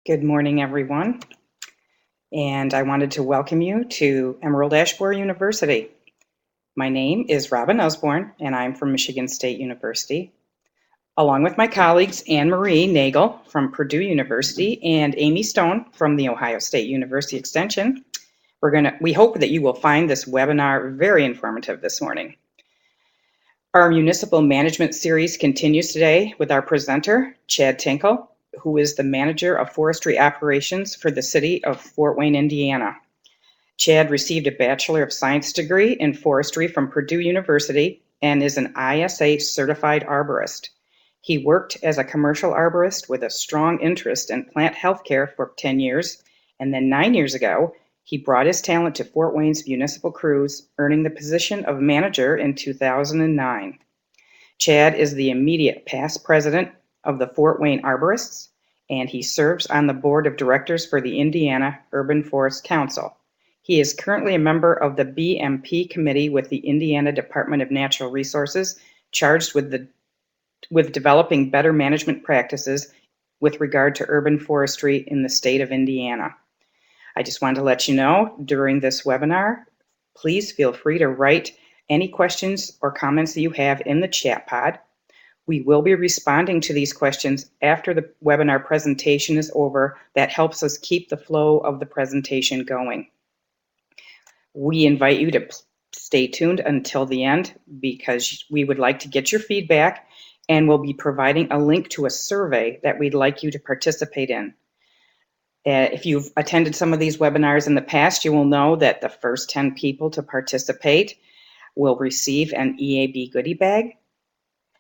Good morning, everyone. And I wanted to welcome you to Emerald Ash Borer University. My name is Robin Osborne, and I'm from Michigan State University. Along with my colleagues Anne Marie Nagel from Purdue University and Amy Stone from the Ohio State University Extension, we hope that you will find this webinar very informative this morning. Our municipal management series continues today with our presenter, Chad Tinkel, who is the manager of forestry operations for the city of Fort Wayne, Indiana. Chad received a Bachelor of Science degree in forestry from Purdue University and is an ISA certified arborist. He worked as a commercial arborist with a strong interest in plant healthcare for 10 years, and then 9 years ago, he brought his talent to Fort Wayne's municipal crews, earning the position of manager in 2009. Chad is the immediate past president of the Fort Wayne Arborists, and he serves on the board of directors for the Indiana Urban Forest Council. He is currently a member of the BMP committee with the Indiana Department of Natural Resources, charged with developing better management practices with regard to urban forestry in the state of Indiana. I just wanted to let you know during this webinar, please feel free to write any questions or comments that you have in the chat pod. We will be responding to these questions after the webinar presentation is over. That helps us keep the flow of the presentation going. We invite you to stay tuned until the end because we would like to get your feedback, and we'll be providing a link to a survey that we'd like you to participate in. If you've attended some of these webinars in the past, you will know that the first 10 people to participate will receive an EAB goodie bag.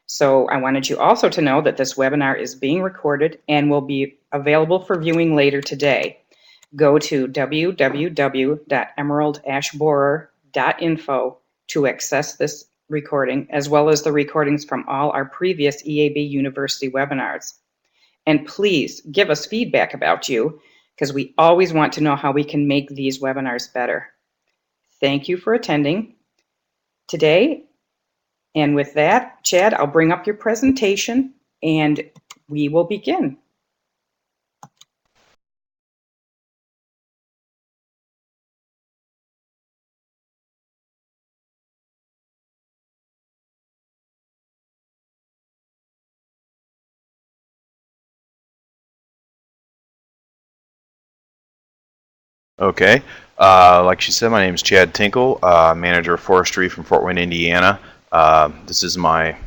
So I wanted you also to know that this webinar is being recorded and will be available for viewing later today. Go to www.emeraldashborer.info to access this recording, as well as the recordings from all our previous EAB University webinars. And please give us feedback about you, because we always want to know how we can make these webinars better. Thank you for attending today. And with that, Chad, I'll bring up your presentation and we will begin. Okay, like she said, my name is Chad Tinkel, manager of forestry from Fort Wayne, Indiana. This is my,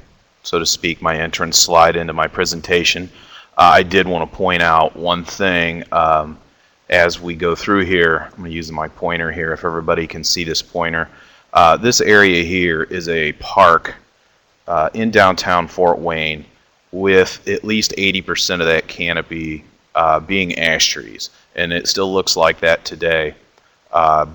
so to speak, my entrance slide into my presentation. I did want to point out one thing as we go through here. I'm going to use my pointer here if everybody can see this pointer. This area here is a park in downtown Fort Wayne with at least 80% of that canopy being ash trees. And it still looks like that today.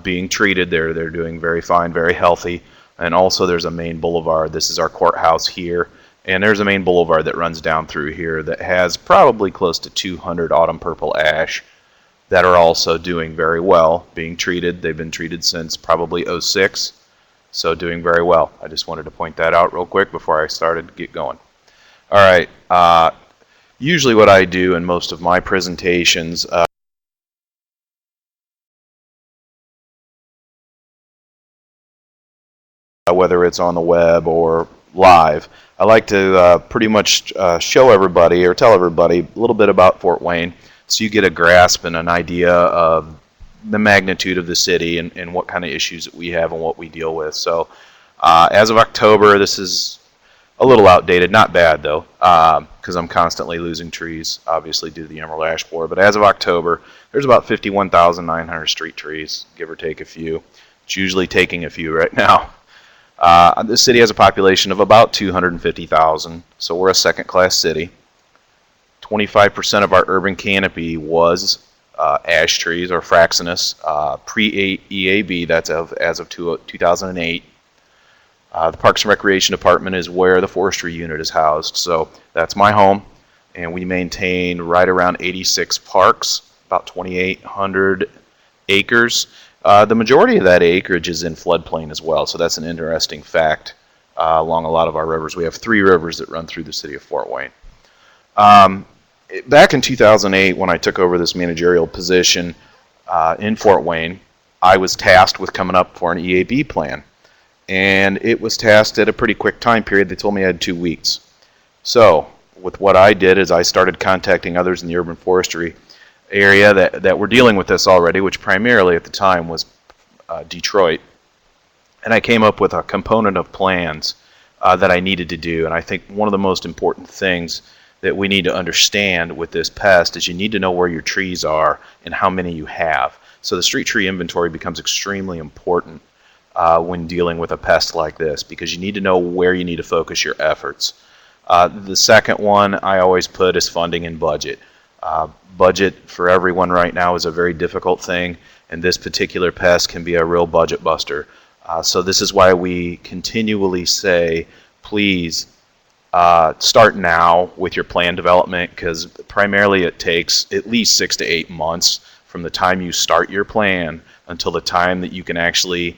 Being treated, they're doing very fine, very healthy. And also there's a main boulevard. This is our courthouse here. And there's a main boulevard that runs down through here that has probably close to 200 autumn purple ash that are also doing very well, being treated. They've been treated since probably '06, so doing very well. I just wanted to point that out real quick before I started to get going. All right. Usually what I do in most of my presentations, whether it's on the web or live, I like to pretty much show everybody or tell everybody a little bit about Fort Wayne so you get a grasp and an idea of the magnitude of the city and what kind of issues that we have and what we deal with. So as of October, this is a little outdated, not bad though, because I'm constantly losing trees, obviously due to the emerald ash borer. But as of October, there's about 51,900 street trees, give or take a few. It's usually taking a few right now. The city has a population of about 250,000, so we're a second-class city. 25% of our urban canopy was ash trees or fraxinus, pre-EAB, that's as of 2008. The Parks and Recreation Department is where the forestry unit is housed, so that's my home, and we maintain right around 86 parks, about 2,800 acres. The majority of that acreage is in floodplain as well, so that's an interesting fact along a lot of our rivers. We have 3 rivers that run through the city of Fort Wayne. Back in 2008, when I took over this managerial position in Fort Wayne, I was tasked with coming up for an EAB plan. And it was tasked at a pretty quick time period. They told me I had 2 weeks. So with what I did is I started contacting others in the urban forestry area that were dealing with this already, which primarily at the time was Detroit. And I came up with a component of plans that I needed to do. And I think one of the most important things that we need to understand with this pest is you need to know where your trees are and how many you have. So the street tree inventory becomes extremely important when dealing with a pest like this, because you need to know where you need to focus your efforts. The second one I always put is funding and budget. Budget for everyone right now is a very difficult thing, and this particular pest can be a real budget buster. So this is why we continually say, please start now with your plan development, because primarily it takes at least 6 to 8 months from the time you start your plan until the time that you can actually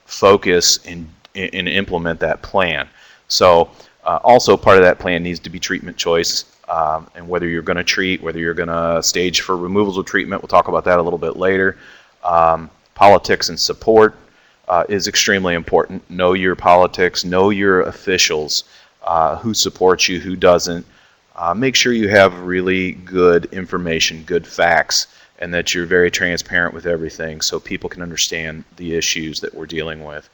focus and implement that plan. So also part of that plan needs to be treatment choice, and whether you're going to treat, whether you're going to stage for removals or treatment. We'll talk about that a little bit later. Politics and support is extremely important. Know your politics, know your officials, who supports you, who doesn't. Make sure you have really good information, good facts, and that you're very transparent with everything so people can understand the issues that we're dealing with.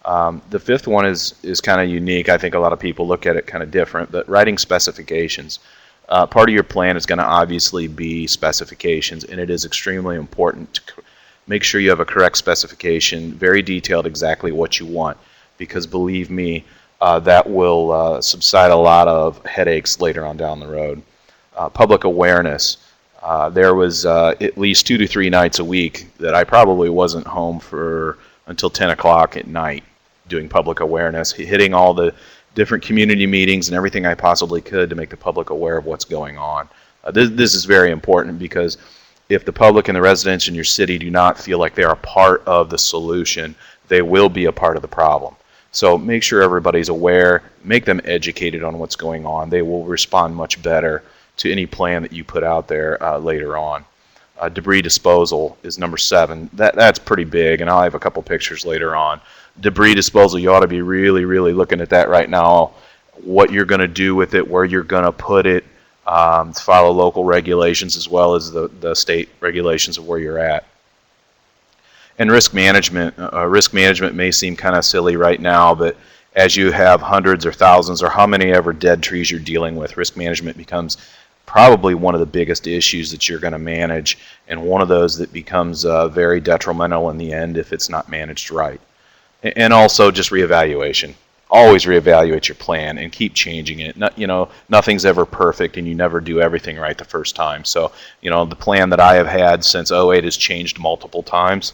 The fifth one is kind of unique. I think a lot of people look at it kind of different, but writing specifications. Part of your plan is going to obviously be specifications, and it is extremely important to make sure you have a correct specification, very detailed, exactly what you want, because believe me, that will subside a lot of headaches later on down the road. Public awareness. There was at least 2 to 3 nights a week that I probably wasn't home for until 10 o'clock at night doing public awareness, hitting all the different community meetings and everything I possibly could to make the public aware of what's going on. This is very important, because if the public and the residents in your city do not feel like they're a part of the solution, they will be a part of the problem. So make sure everybody's aware, make them educated on what's going on. They will respond much better to any plan that you put out there later on. Debris disposal is number 7. That's pretty big, and I'll have a couple pictures later on. Debris disposal, you ought to be really, really looking at that right now, what you're going to do with it, where you're going to put it, follow local regulations as well as the state regulations of where you're at. And risk management. Risk management may seem kind of silly right now, but as you have hundreds or thousands or how many ever dead trees you're dealing with, risk management becomes probably one of the biggest issues that you're going to manage, and one of those that becomes very detrimental in the end if it's not managed right. And also just reevaluation. Always reevaluate your plan and keep changing it. Nothing's ever perfect, and you never do everything right the first time. So, the plan that I have had since '08 has changed multiple times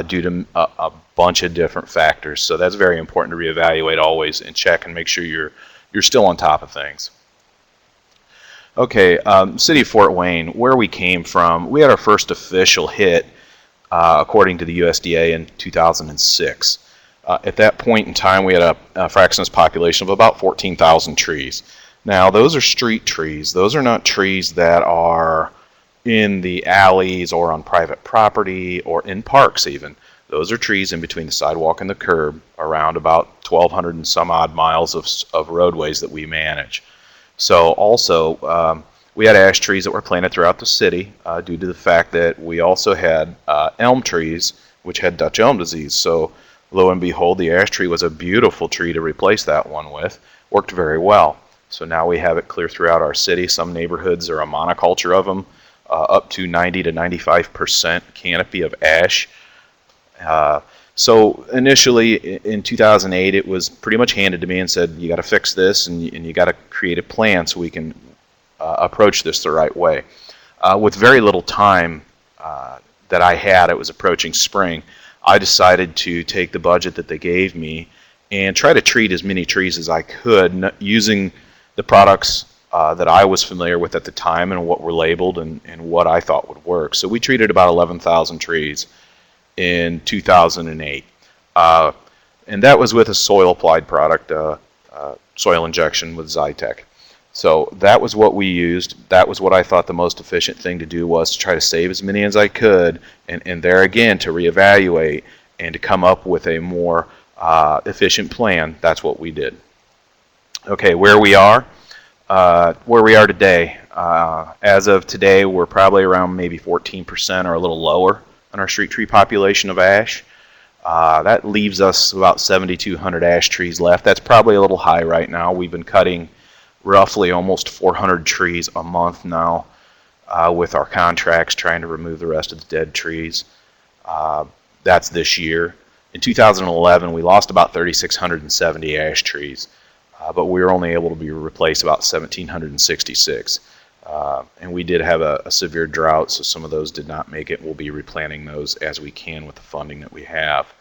due to a bunch of different factors. So that's very important to reevaluate always and check and make sure you're still on top of things. Okay, City of Fort Wayne, where we came from, we had our first official hit according to the USDA in 2006. At that point in time, we had a fractionless population of about 14,000 trees. Now, those are street trees. Those are not trees that are in the alleys or on private property or in parks even. Those are trees in between the sidewalk and the curb around about 1,200 and some odd miles of roadways that we manage. So also, we had ash trees that were planted throughout the city due to the fact that we also had elm trees which had Dutch elm disease. So lo and behold, the ash tree was a beautiful tree to replace that one with. Worked very well. So now we have it clear throughout our city. Some neighborhoods are a monoculture of them, up to 90 to 95% canopy of ash. So initially in 2008, it was pretty much handed to me and said, you got to fix this and you got to create a plan so we can approach this the right way. With very little time that I had, it was approaching spring, I decided to take the budget that they gave me and try to treat as many trees as I could using the products that I was familiar with at the time and what were labeled and what I thought would work. So we treated about 11,000 trees in 2008. And that was with a soil applied product, soil injection with Zytec. So that was what we used. That was what I thought the most efficient thing to do was to try to save as many as I could, and there again to reevaluate and to come up with a more efficient plan. That's what we did. Okay, where we are today. As of today, we're probably around maybe 14% or a little lower on our street tree population of ash. That leaves us about 7,200 ash trees left. That's probably a little high right now. We've been cutting roughly almost 400 trees a month now with our contracts, trying to remove the rest of the dead trees. That's this year. In 2011, we lost about 3,670 ash trees, but we were only able to replace about 1,766. And we did have a severe drought, so some of those did not make it. We'll be replanting those as we can with the funding that we have.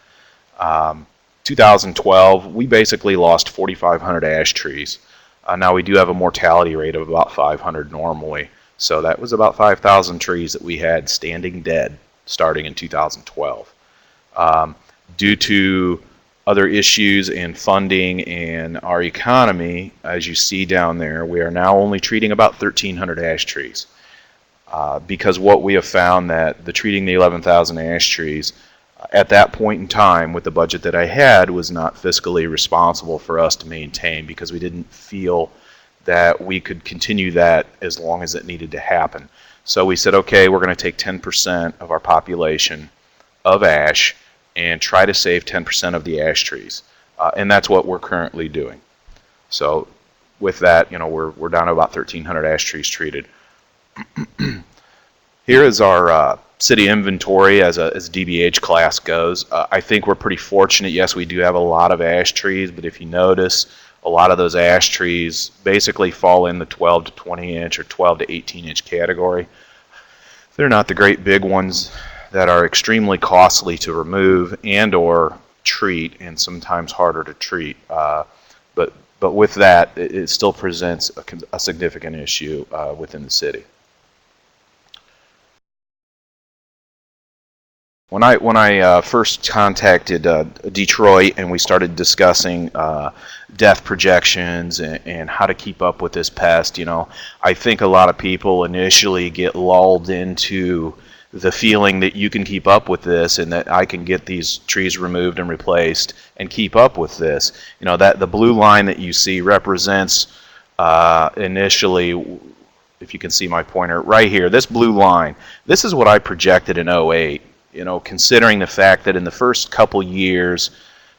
2012, we basically lost 4,500 ash trees. Now we do have a mortality rate of about 500 normally, so that was about 5,000 trees that we had standing dead starting in 2012. Due to other issues in funding and our economy, as you see down there, we are now only treating about 1,300 ash trees. Because what we have found that the treating the 11,000 ash trees at that point in time with the budget that I had was not fiscally responsible for us to maintain, because we didn't feel that we could continue that as long as it needed to happen. So we said, okay, we're going to take 10% of our population of ash and try to save 10% of the ash trees. And that's what we're currently doing. So with that, we're down to about 1,300 ash trees treated. Here is our city inventory as a DBH class goes. I think we're pretty fortunate. Yes, we do have a lot of ash trees, but if you notice, a lot of those ash trees basically fall in the 12 to 20 inch or 12 to 18 inch category. They're not the great big ones that are extremely costly to remove and or treat, and sometimes harder to treat. But with that, it still presents a significant issue within the city. When I first contacted Detroit and we started discussing death projections and how to keep up with this pest, I think a lot of people initially get lulled into the feeling that you can keep up with this and that I can get these trees removed and replaced and keep up with this. That the blue line that you see represents initially, if you can see my pointer right here, this blue line, this is what I projected in 08. Considering the fact that in the first couple years,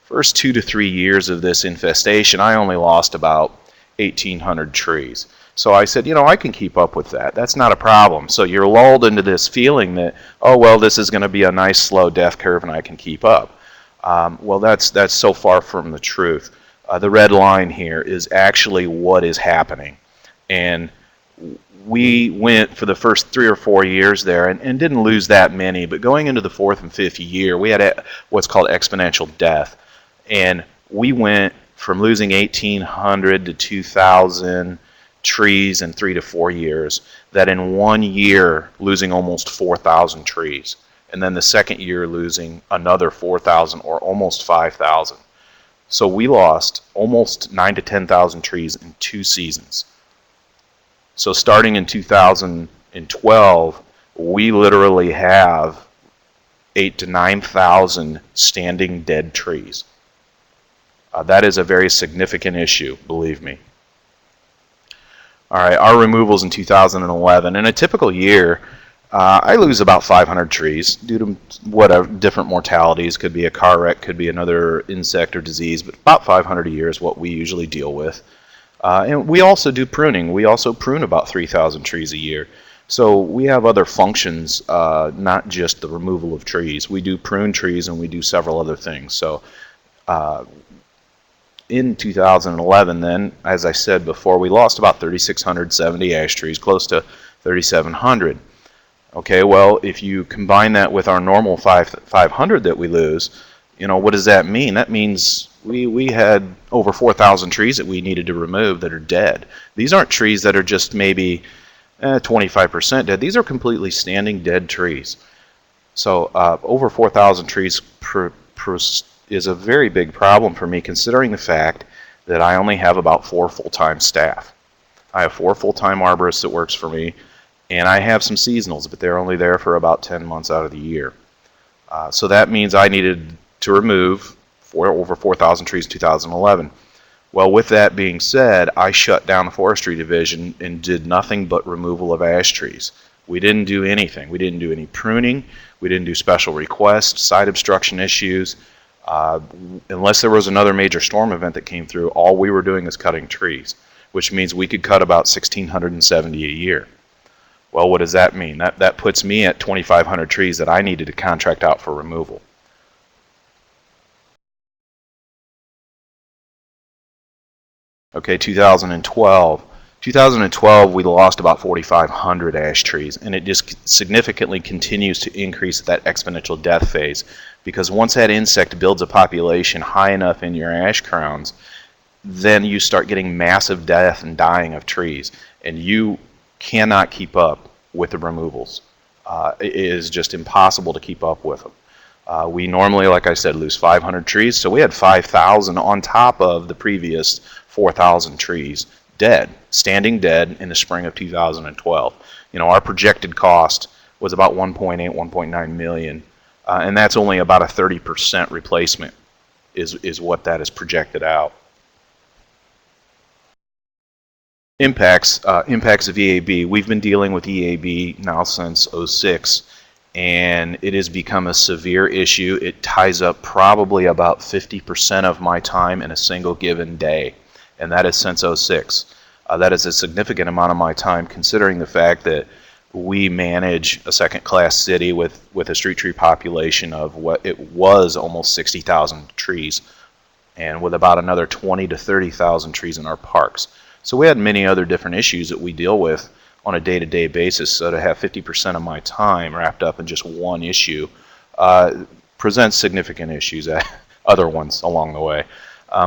first 2 to 3 years of this infestation, I only lost about 1,800 trees. So I said, I can keep up with that. That's not a problem. So you're lulled into this feeling that, oh, well, this is going to be a nice slow death curve and I can keep up. Well, that's so far from the truth. The red line here is actually what is happening. And we went for the first 3 or 4 years there and didn't lose that many, but going into the 4th and 5th year, we had what's called exponential death. And we went from losing 1,800 to 2,000 trees in 3 to 4 years, that in 1 year losing almost 4,000 trees. And then the second year losing another 4,000 or almost 5,000. So we lost almost 9,000 to 10,000 trees in 2 seasons. So starting in 2012, we literally have 8,000 to 9,000 standing dead trees. That is a very significant issue, believe me. All right, our removals in 2011. In a typical year, I lose about 500 trees due to whatever different mortalities. Could be a car wreck, could be another insect or disease, but about 500 a year is what we usually deal with. And we also do pruning. We also prune about 3,000 trees a year. So we have other functions, not just the removal of trees. We do prune trees and we do several other things. So in 2011 then, as I said before, we lost about 3,670 ash trees, close to 3,700. Okay, well, if you combine that with our normal 500 that we lose, what does that mean? That means we had over 4,000 trees that we needed to remove that are dead. These aren't trees that are just maybe 25% dead. These are completely standing dead trees. So over 4,000 trees is a very big problem for me, considering the fact that I only have about 4 full-time staff. I have 4 full-time arborists that works for me, and I have some seasonals, but they're only there for about 10 months out of the year. So that means I needed to remove over 4,000 trees in 2011. Well, with that being said, I shut down the forestry division and did nothing but removal of ash trees. We didn't do anything. We didn't do any pruning. We didn't do special requests, site obstruction issues. Unless there was another major storm event that came through, all we were doing is cutting trees, which means we could cut about 1,670 a year. Well, what does that mean? That puts me at 2,500 trees that I needed to contract out for removal. Okay, 2012. 2012, we lost about 4,500 ash trees, and it just significantly continues to increase that exponential death phase, because once that insect builds a population high enough in your ash crowns, then you start getting massive death and dying of trees, and you cannot keep up with the removals. It is just impossible to keep up with them. We normally, like I said, lose 500 trees, so we had 5,000 on top of the previous 4,000 trees dead, standing dead in the spring of 2012. You know, our projected cost was about 1.8, 1.9 million, and that's only about a 30% replacement is what that is projected out. Impacts of EAB. We've been dealing with EAB now since '06, and it has become a severe issue. It ties up probably about 50% of my time in a single given day, and that is since '06. That is a significant amount of my time, considering the fact that we manage a second-class city with a street tree population of what it was almost 60,000 trees, and with about another 20 to 30,000 trees in our parks. So we had many other different issues that we deal with on a day-to-day basis. So to have 50% of my time wrapped up in just one issue presents significant issues, other ones along the way.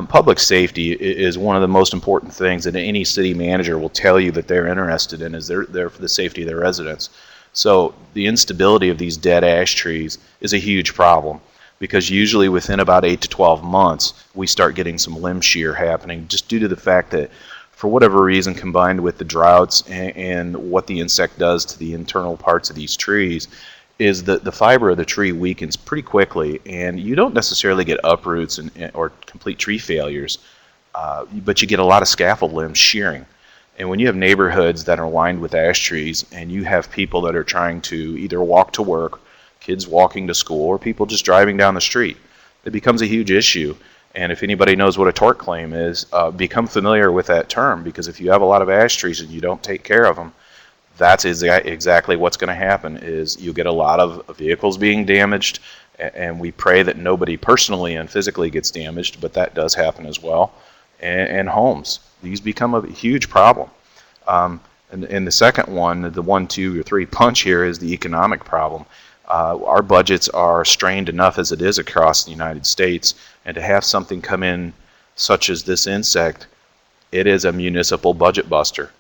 Public safety is one of the most important things that any city manager will tell you that they're interested in, is they're for the safety of their residents. So the instability of these dead ash trees is a huge problem, because usually within about 8 to 12 months we start getting some limb shear happening, just due to the fact that, for whatever reason, combined with the droughts and what the insect does to the internal parts of these trees, is that the fiber of the tree weakens pretty quickly, and you don't necessarily get uproots or complete tree failures, but you get a lot of scaffold limbs shearing. And when you have neighborhoods that are lined with ash trees, and you have people that are trying to either walk to work, kids walking to school, or people just driving down the street, it becomes a huge issue. And if anybody knows what a tort claim is, become familiar with that term, because if you have a lot of ash trees and you don't take care of them, that's exactly what's going to happen. Is you get a lot of vehicles being damaged, and we pray that nobody personally and physically gets damaged, but that does happen as well. And homes, these become a huge problem. And the second one, the 1, 2, or 3 punch here, is the economic problem. Our budgets are strained enough as it is across the United States, and to have something come in such as this insect, it is a municipal budget buster.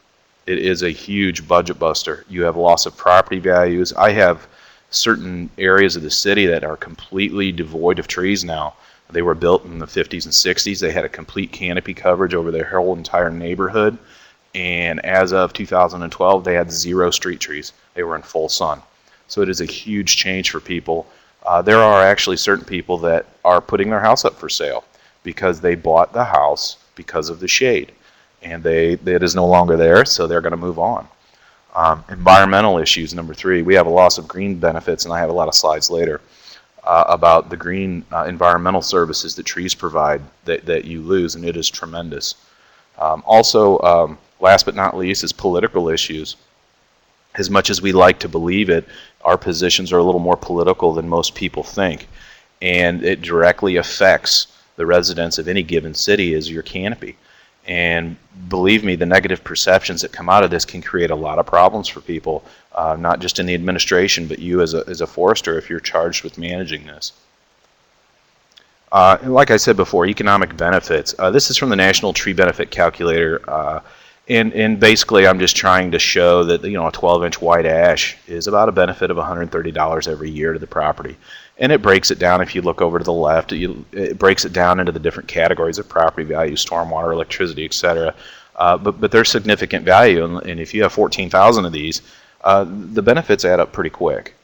It is a huge budget buster. You have loss of property values. I have certain areas of the city that are completely devoid of trees now. They were built in the 50s and 60s. They had a complete canopy coverage over their whole entire neighborhood, and as of 2012, they had 0 street trees. They were in full sun. So it is a huge change for people. There are actually certain people that are putting their house up for sale because they bought the house because of the shade, and it is no longer there, so they're going to move on. Environmental issues, number 3. We have a loss of green benefits, and I have a lot of slides later about the green environmental services that trees provide that you lose, and it is tremendous. Also, last but not least, is political issues. As much as we like to believe it, our positions are a little more political than most people think, and it directly affects the residents of any given city as your canopy. And believe me, the negative perceptions that come out of this can create a lot of problems for people, not just in the administration, but you as a forester if you're charged with managing this. And like I said before, economic benefits. This is from the National Tree Benefit Calculator. And basically, I'm just trying to show that, you know, a 12-inch white ash is about a benefit of $130 every year to the property. And it breaks it down. If you look over to the left, it breaks it down into the different categories of property value: stormwater, electricity, etc. But there's significant value, and if you have 14,000 of these, the benefits add up pretty quick.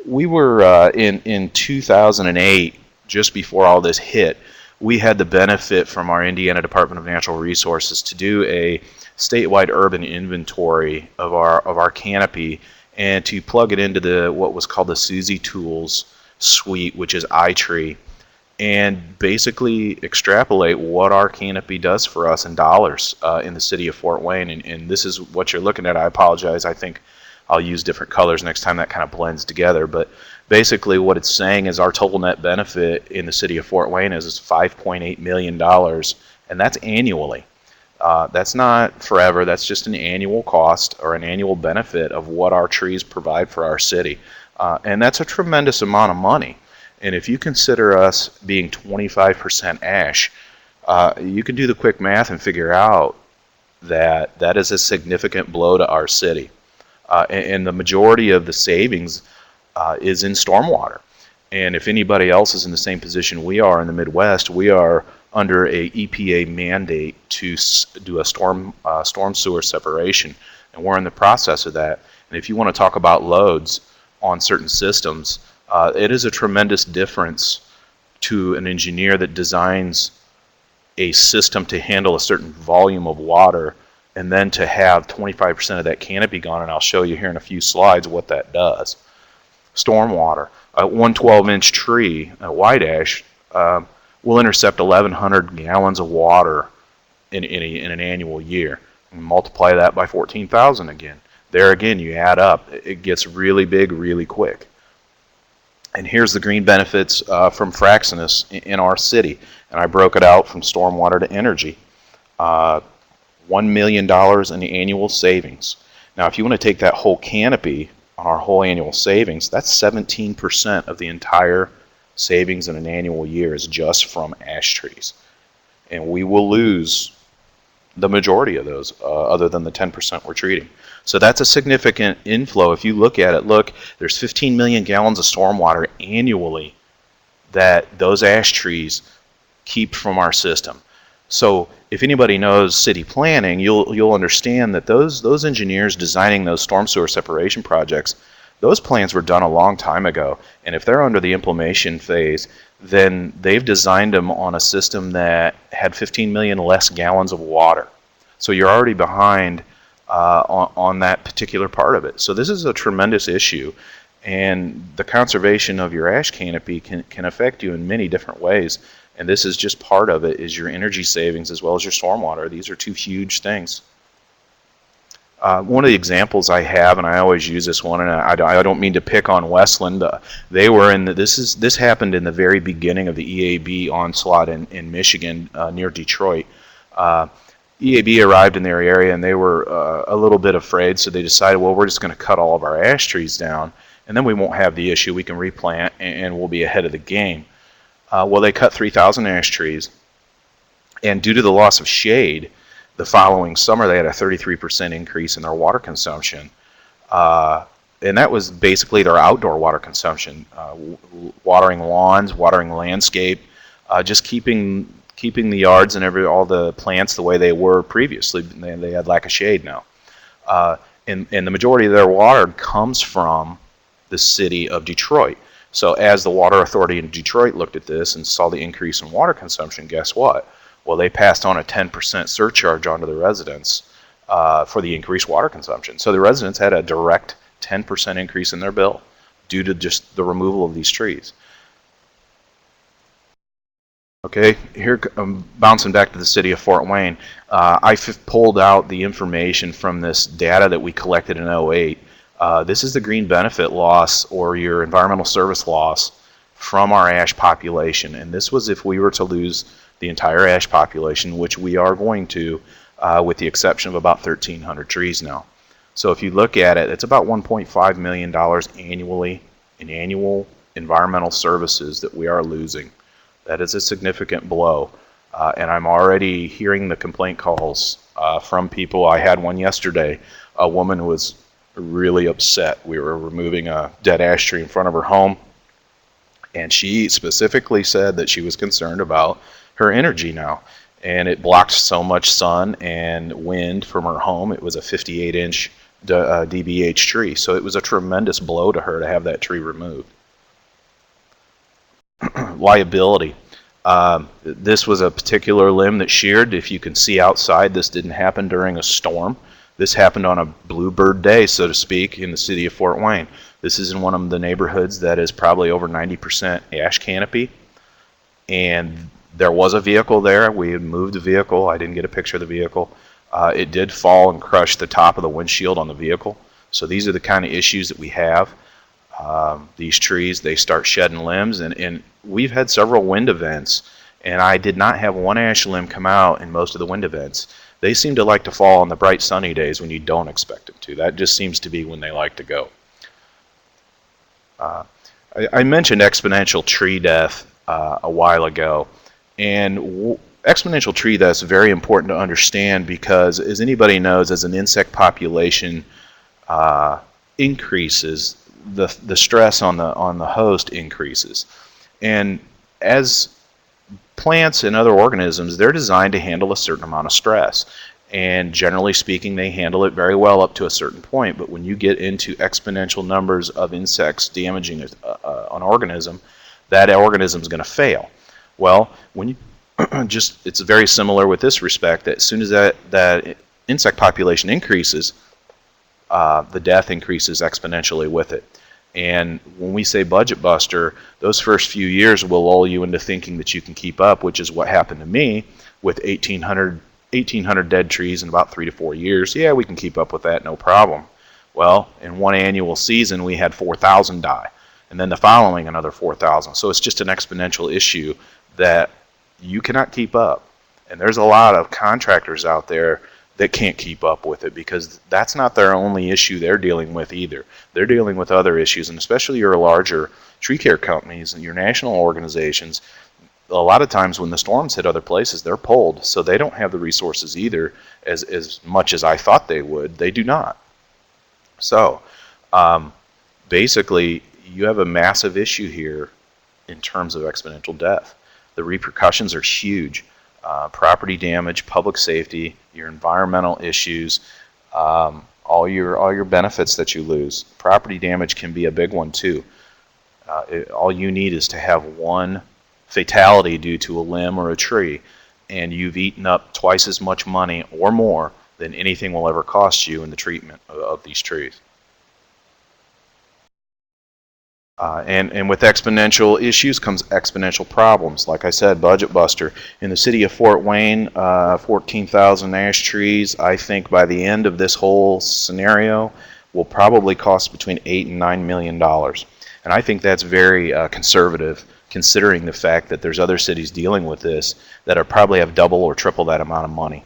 We were in 2008, just before all this hit, we had the benefit from our Indiana Department of Natural Resources to do a statewide urban inventory of our canopy, and to plug it into what was called the Suzy Tools suite, which is iTree, and basically extrapolate what our canopy does for us in dollars in the city of Fort Wayne. And this is what you're looking at. I apologize. I think I'll use different colors next time. That kind of blends together. But basically what it's saying is our total net benefit in the city of Fort Wayne is $5.8 million, and that's annually. That's not forever. That's just an annual cost or an annual benefit of what our trees provide for our city. And that's a tremendous amount of money. And if you consider us being 25% ash, you can do the quick math and figure out that that is a significant blow to our city. And the majority of the savings is in stormwater. And if anybody else is in the same position we are in the Midwest, we are under a EPA mandate to do a storm sewer separation. And we're in the process of that. And if you want to talk about loads on certain systems, it is a tremendous difference to an engineer that designs a system to handle a certain volume of water, and then to have 25% of that canopy gone, and I'll show you here in a few slides what that does. Stormwater. A 112-inch tree, a white ash, will intercept 1,100 gallons of water in an annual year. And multiply that by 14,000 again. There again, you add up. It gets really big really quick. And here's the green benefits from Fraxinus in our city. And I broke it out from stormwater to energy. $1 million in annual savings. Now, if you want to take that whole canopy on our whole annual savings, that's 17% of the entire savings in an annual year is just from ash trees. And we will lose the majority of those, other than the 10% we're treating. So that's a significant inflow. If you look at it, look, there's 15 million gallons of stormwater annually that those ash trees keep from our system. So if anybody knows city planning, you'll understand that those engineers designing those storm sewer separation projects, those plans were done a long time ago. And if they're under the implementation phase, then they've designed them on a system that had 15 million less gallons of water. So you're already behind on that particular part of it. So this is a tremendous issue, and the conservation of your ash canopy can affect you in many different ways. And this is just part of it, is your energy savings as well as your stormwater. These are two huge things. One of the examples I have, and I always use this one, and I don't mean to pick on Westland. They were in this happened in the very beginning of the EAB onslaught in Michigan, near Detroit. EAB arrived in their area, and they were a little bit afraid, so they decided, well, we're just going to cut all of our ash trees down, and then we won't have the issue. We can replant, and we'll be ahead of the game. Well, they cut 3,000 ash trees, and due to the loss of shade, the following summer they had a 33% increase in their water consumption. And that was basically their outdoor water consumption, watering lawns, watering landscape, just keeping the yards and all the plants the way they were previously. They had lack of shade now. And the majority of their water comes from the city of Detroit. So as the Water Authority in Detroit looked at this and saw the increase in water consumption, guess what? Well, they passed on a 10% surcharge onto the residents for the increased water consumption. So the residents had a direct 10% increase in their bill due to just the removal of these trees. Okay, here I'm bouncing back to the city of Fort Wayne. I pulled out the information from this data that we collected in 2008. This is the green benefit loss, or your environmental service loss, from our ash population. And this was if we were to lose the entire ash population, which we are going to, with the exception of about 1,300 trees now. So if you look at it, it's about $1.5 million annually in annual environmental services that we are losing. That is a significant blow. And I'm already hearing the complaint calls from people. I had one yesterday. A woman was really upset. We were removing a dead ash tree in front of her home, and she specifically said that she was concerned about her energy now. and it blocked so much sun and wind from her home. It was a 58-inch DBH tree, so it was a tremendous blow to her to have that tree removed. Liability. This was a particular limb that sheared. If you can see outside, this didn't happen during a storm. This happened on a bluebird day, so to speak, in the city of Fort Wayne. This is in one of the neighborhoods that is probably over 90% ash canopy, and there was a vehicle there. We had moved the vehicle. I didn't get a picture of the vehicle. It did fall and crush the top of the windshield on the vehicle. So these are the kind of issues that we have. These trees, they start shedding limbs, and we've had several wind events, and I did not have one ash limb come out in most of the wind events. They seem to like to fall on the bright sunny days when you don't expect them to. That just seems to be when they like to go. I mentioned exponential tree death a while ago, and exponential tree death is very important to understand because, as anybody knows, as an insect population increases, the stress on the host increases. And as plants and other organisms, they're designed to handle a certain amount of stress. And generally speaking, they handle it very well up to a certain point. But when you get into exponential numbers of insects damaging an organism, that organism is going to fail. Well, when you it's very similar with this respect, that as soon as that insect population increases, the death increases exponentially with it. And when we say budget buster, those first few years will lull you into thinking that you can keep up, which is what happened to me with 1,800 dead trees in about 3 to 4 years. Yeah, we can keep up with that, no problem. Well, in one annual season, we had 4,000 die, and then the following another 4,000. So it's just an exponential issue that you cannot keep up. And there's a lot of contractors out there that can't keep up with it because that's not their only issue they're dealing with either. They're dealing with other issues, and especially your larger tree care companies and your national organizations, a lot of times when the storms hit other places, they're pulled, so they don't have the resources either as much as I thought they would. They do not. So basically, you have a massive issue here in terms of exponential death. The repercussions are huge. Property damage, public safety, your environmental issues, all your benefits that you lose. Property damage can be a big one too. All you need is to have one fatality due to a limb or a tree, and you've eaten up twice as much money or more than anything will ever cost you in the treatment of these trees. And with exponential issues comes exponential problems. Like I said, budget buster. In the city of Fort Wayne, 14,000 ash trees, I think by the end of this whole scenario, will probably cost between $8 and $9 million. And I think that's very conservative, considering the fact that there's other cities dealing with this that are probably have double or triple that amount of money.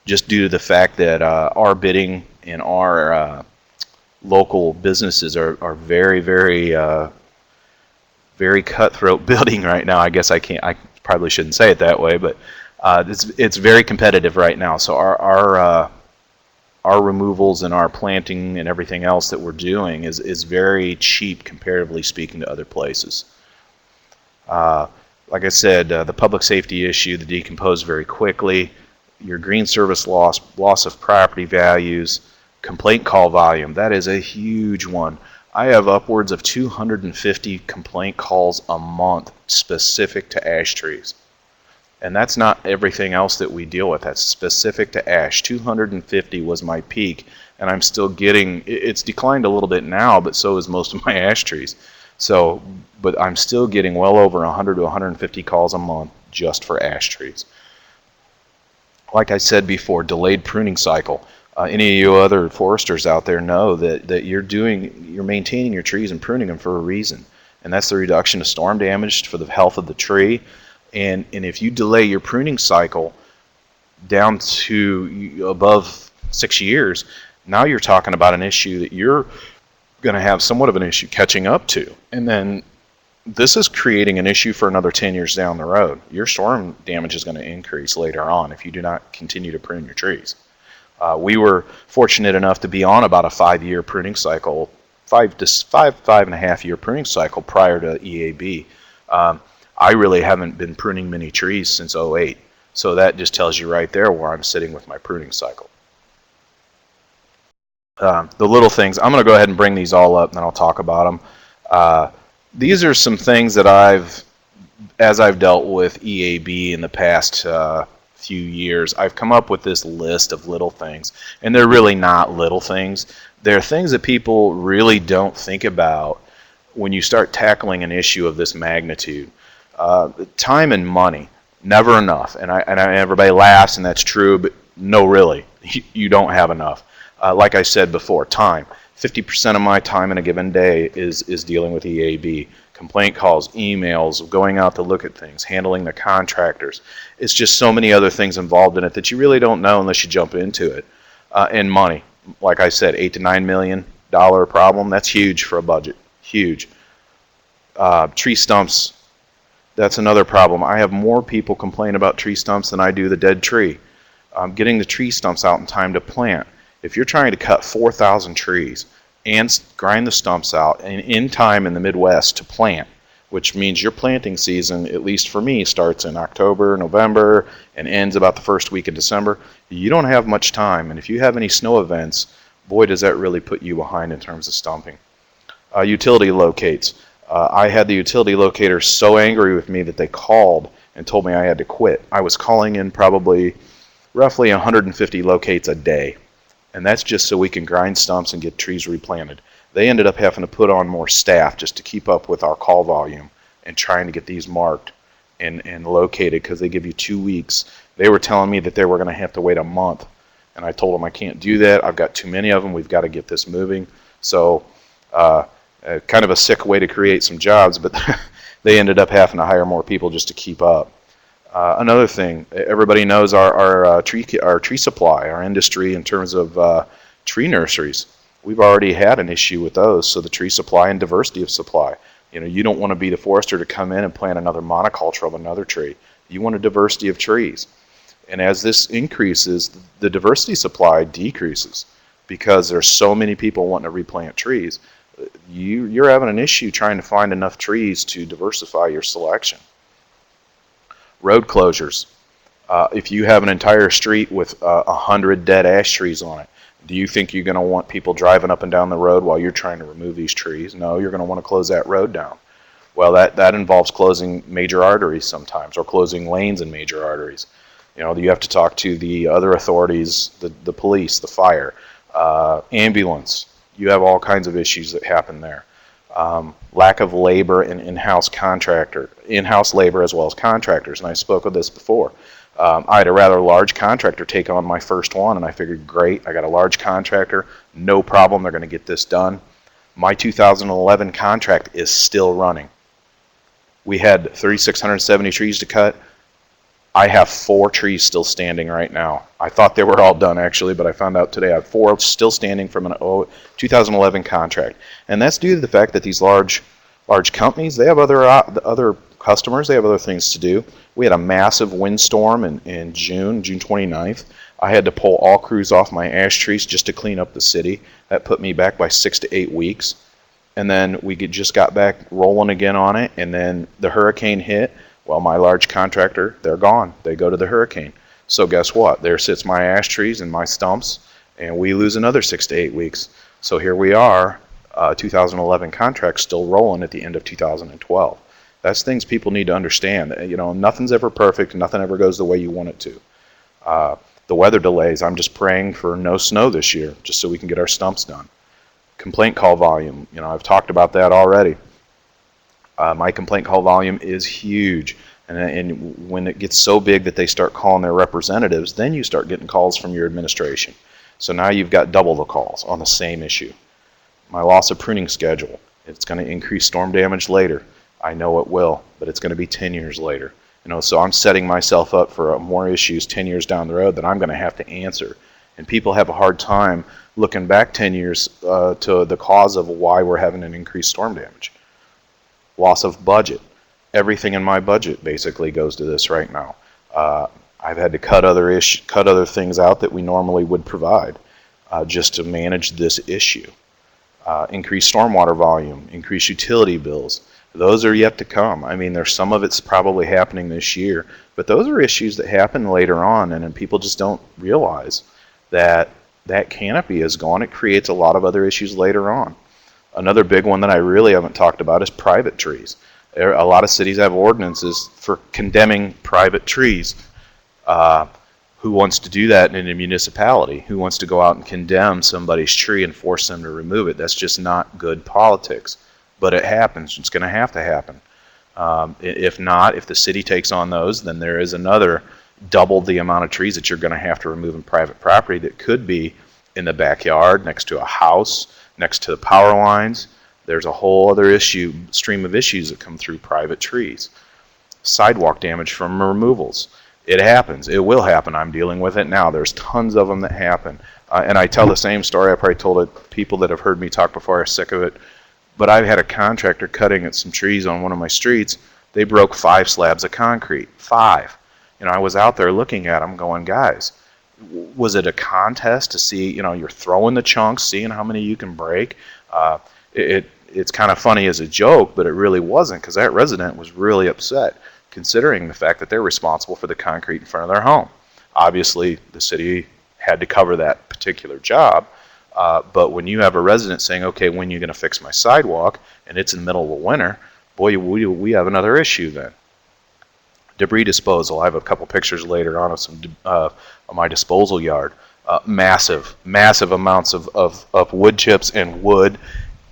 Just due to the fact that our bidding and our local businesses are very, very, very cutthroat building right now. I guess I probably shouldn't say it that way, but it's very competitive right now. So our removals and our planting and everything else that we're doing is very cheap comparatively speaking to other places. Like I said, the public safety issue, the decompose very quickly, your green service loss of property values, complaint call volume, that is a huge one. I have upwards of 250 complaint calls a month specific to ash trees. And that's not everything else that we deal with. That's specific to ash. 250 was my peak, and I'm still getting, it's declined a little bit now, but so is most of my ash trees. So, but I'm still getting well over 100 to 150 calls a month just for ash trees. Like I said before, delayed pruning cycle. Any of you other foresters out there know that you're maintaining your trees and pruning them for a reason, and that's the reduction of storm damage for the health of the tree. And if you delay your pruning cycle down to above 6 years, now you're talking about an issue that you're going to have somewhat of an issue catching up to, and then this is creating an issue for another 10 years down the road. Your storm damage is going to increase later on if you do not continue to prune your trees. We were fortunate enough to be on about a 5-year pruning cycle, 5.5 year pruning cycle prior to EAB. I really haven't been pruning many trees since '08. So that just tells you right there where I'm sitting with my pruning cycle. The little things, I'm going to go ahead and bring these all up and then I'll talk about them. These are some things that as I've dealt with EAB in the past few years, I've come up with this list of little things, and they're really not little things. They're things that people really don't think about when you start tackling an issue of this magnitude. Time and money, never enough. And everybody laughs, and that's true, but no, really, you don't have enough. Like I said before, time. 50% of my time in a given day is dealing with EAB. Complaint calls, emails, going out to look at things, handling the contractors. It's just so many other things involved in it that you really don't know unless you jump into it. And money, like I said, $8 to $9 million problem. That's huge for a budget. Huge. Tree stumps. That's another problem. I have more people complain about tree stumps than I do the dead tree. Getting the tree stumps out in time to plant. If you're trying to cut 4,000 trees and grind the stumps out in time in the Midwest to plant, which means your planting season, at least for me, starts in October, November, and ends about the first week of December, you don't have much time. And if you have any snow events, boy, does that really put you behind in terms of stumping. Utility locates. I had the utility locator so angry with me that they called and told me I had to quit. I was calling in probably roughly 150 locates a day. And that's just so we can grind stumps and get trees replanted. They ended up having to put on more staff just to keep up with our call volume and trying to get these marked and located, because they give you 2 weeks. They were telling me that they were going to have to wait a month. And I told them I can't do that. I've got too many of them. We've got to get this moving. So kind of a sick way to create some jobs, but they ended up having to hire more people just to keep up. Another thing, everybody knows our tree supply, our industry in terms of tree nurseries. We've already had an issue with those, so the tree supply and diversity of supply. You know, you don't want to be the forester to come in and plant another monoculture of another tree. You want a diversity of trees. And as this increases, the diversity supply decreases because there's so many people wanting to replant trees. You're having an issue trying to find enough trees to diversify your selection. Road closures. If you have an entire street with 100 dead ash trees on it, do you think you're going to want people driving up and down the road while you're trying to remove these trees? No, you're going to want to close that road down. Well, that involves closing major arteries sometimes, or closing lanes in major arteries. You know, you have to talk to the other authorities, the police, the fire, ambulance. You have all kinds of issues that happen there. Lack of labor and in-house labor as well as contractors, and I spoke of this before. I had a rather large contractor take on my first one, and I figured, great, I got a large contractor, no problem, they're going to get this done. My 2011 contract is still running. We had 3,670 trees to cut. I have 4 trees still standing right now. I thought they were all done actually, but I found out today I have 4 still standing from an 2011 contract. And that's due to the fact that these large companies, they have other customers, they have other things to do. We had a massive windstorm in June 29th. I had to pull all crews off my ash trees just to clean up the city. That put me back by 6 to 8 weeks. And then we just got back rolling again on it, and then the hurricane hit. Well, my large contractor, they're gone. They go to the hurricane. So guess what? There sits my ash trees and my stumps, and we lose another 6 to 8 weeks. So here we are, 2011 contract still rolling at the end of 2012. That's things people need to understand. You know, nothing's ever perfect. Nothing ever goes the way you want it to. The weather delays, I'm just praying for no snow this year, just so we can get our stumps done. Complaint call volume, you know, I've talked about that already. My complaint call volume is huge, and when it gets so big that they start calling their representatives, then you start getting calls from your administration. So now you've got double the calls on the same issue. My loss of pruning schedule, it's going to increase storm damage later. I know it will, but it's going to be 10 years later. You know, so I'm setting myself up for more issues 10 years down the road that I'm going to have to answer. And people have a hard time looking back 10 years to the cause of why we're having an increased storm damage. Loss of budget. Everything in my budget basically goes to this right now. I've had to cut other things out that we normally would provide just to manage this issue. Increased stormwater volume, increased utility bills. Those are yet to come. I mean, there's some of it's probably happening this year, but those are issues that happen later on, and people just don't realize that that canopy is gone. It creates a lot of other issues later on. Another big one that I really haven't talked about is private trees. A lot of cities have ordinances for condemning private trees. Who wants to do that in a municipality? Who wants to go out and condemn somebody's tree and force them to remove it? That's just not good politics. But it happens. It's going to happen. If not, if the city takes on those, then there is another double the amount of trees that you're going to have to remove in private property that could be in the backyard, next to a house, next to the power lines. There's a whole other stream of issues that come through private trees. Sidewalk damage from removals. It happens. It will happen. I'm dealing with it now. There's tons of them that happen. And I tell the same story. I probably told it. People that have heard me talk before are sick of it. But I've had a contractor cutting at some trees on one of my streets. They broke 5 slabs of concrete. 5. I was out there looking at them going, guys, was it a contest to see, you're throwing the chunks, seeing how many you can break? It's kind of funny as a joke, but it really wasn't, because that resident was really upset, considering the fact that they're responsible for the concrete in front of their home. Obviously, the city had to cover that particular job, but when you have a resident saying, okay, when are you going to fix my sidewalk, and it's in the middle of the winter, boy, we have another issue then. Debris disposal. I have a couple pictures later on of some of my disposal yard. Massive amounts of wood chips and wood,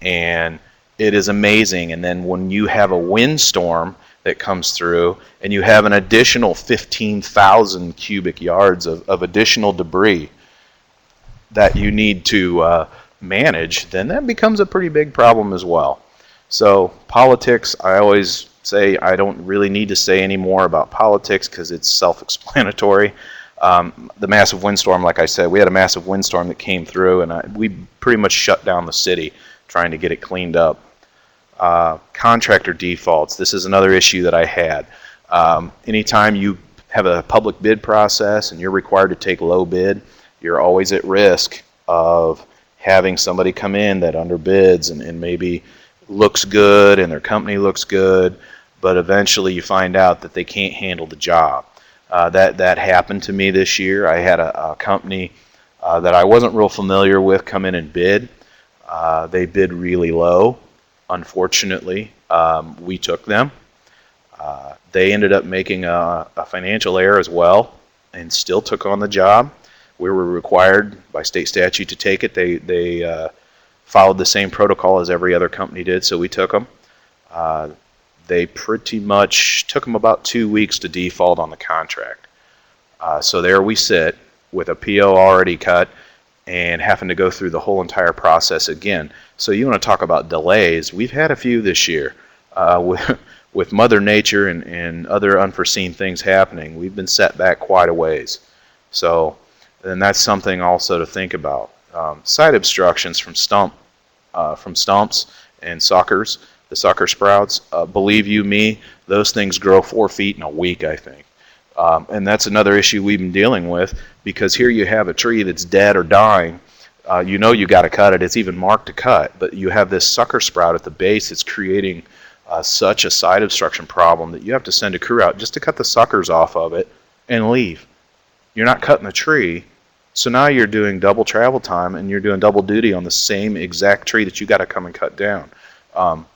and it is amazing. And then when you have a windstorm that comes through and you have an additional 15,000 cubic yards of additional debris that you need to manage, then that becomes a pretty big problem as well. So politics, I always say I don't really need to say any more about politics because it's self-explanatory. The massive windstorm, like I said, we had a massive windstorm that came through, and we pretty much shut down the city trying to get it cleaned up. Contractor defaults. This is another issue that I had. Anytime you have a public bid process and you're required to take low bid, you're always at risk of having somebody come in that underbids and maybe looks good and their company looks good, but eventually you find out that they can't handle the job. That happened to me this year. I had a company that I wasn't real familiar with come in and bid. They bid really low. Unfortunately, we took them. They ended up making a financial error as well and still took on the job. We were required by state statute to take it. They followed the same protocol as every other company did, so we took them. They pretty much took them about 2 weeks to default on the contract. So there we sit with a PO already cut and having to go through the whole entire process again. So you want to talk about delays. We've had a few this year. With Mother Nature and other unforeseen things happening, we've been set back quite a ways. So then that's something also to think about. Site obstructions from stumps and suckers, the sucker sprouts. Believe you me, those things grow 4 feet in a week, I think. And that's another issue we've been dealing with, because here you have a tree that's dead or dying. You got to cut it. It's even marked to cut, but you have this sucker sprout at the base that's creating such a site obstruction problem that you have to send a crew out just to cut the suckers off of it and leave. You're not cutting the tree, so now you're doing double travel time and you're doing double duty on the same exact tree that you got to come and cut down.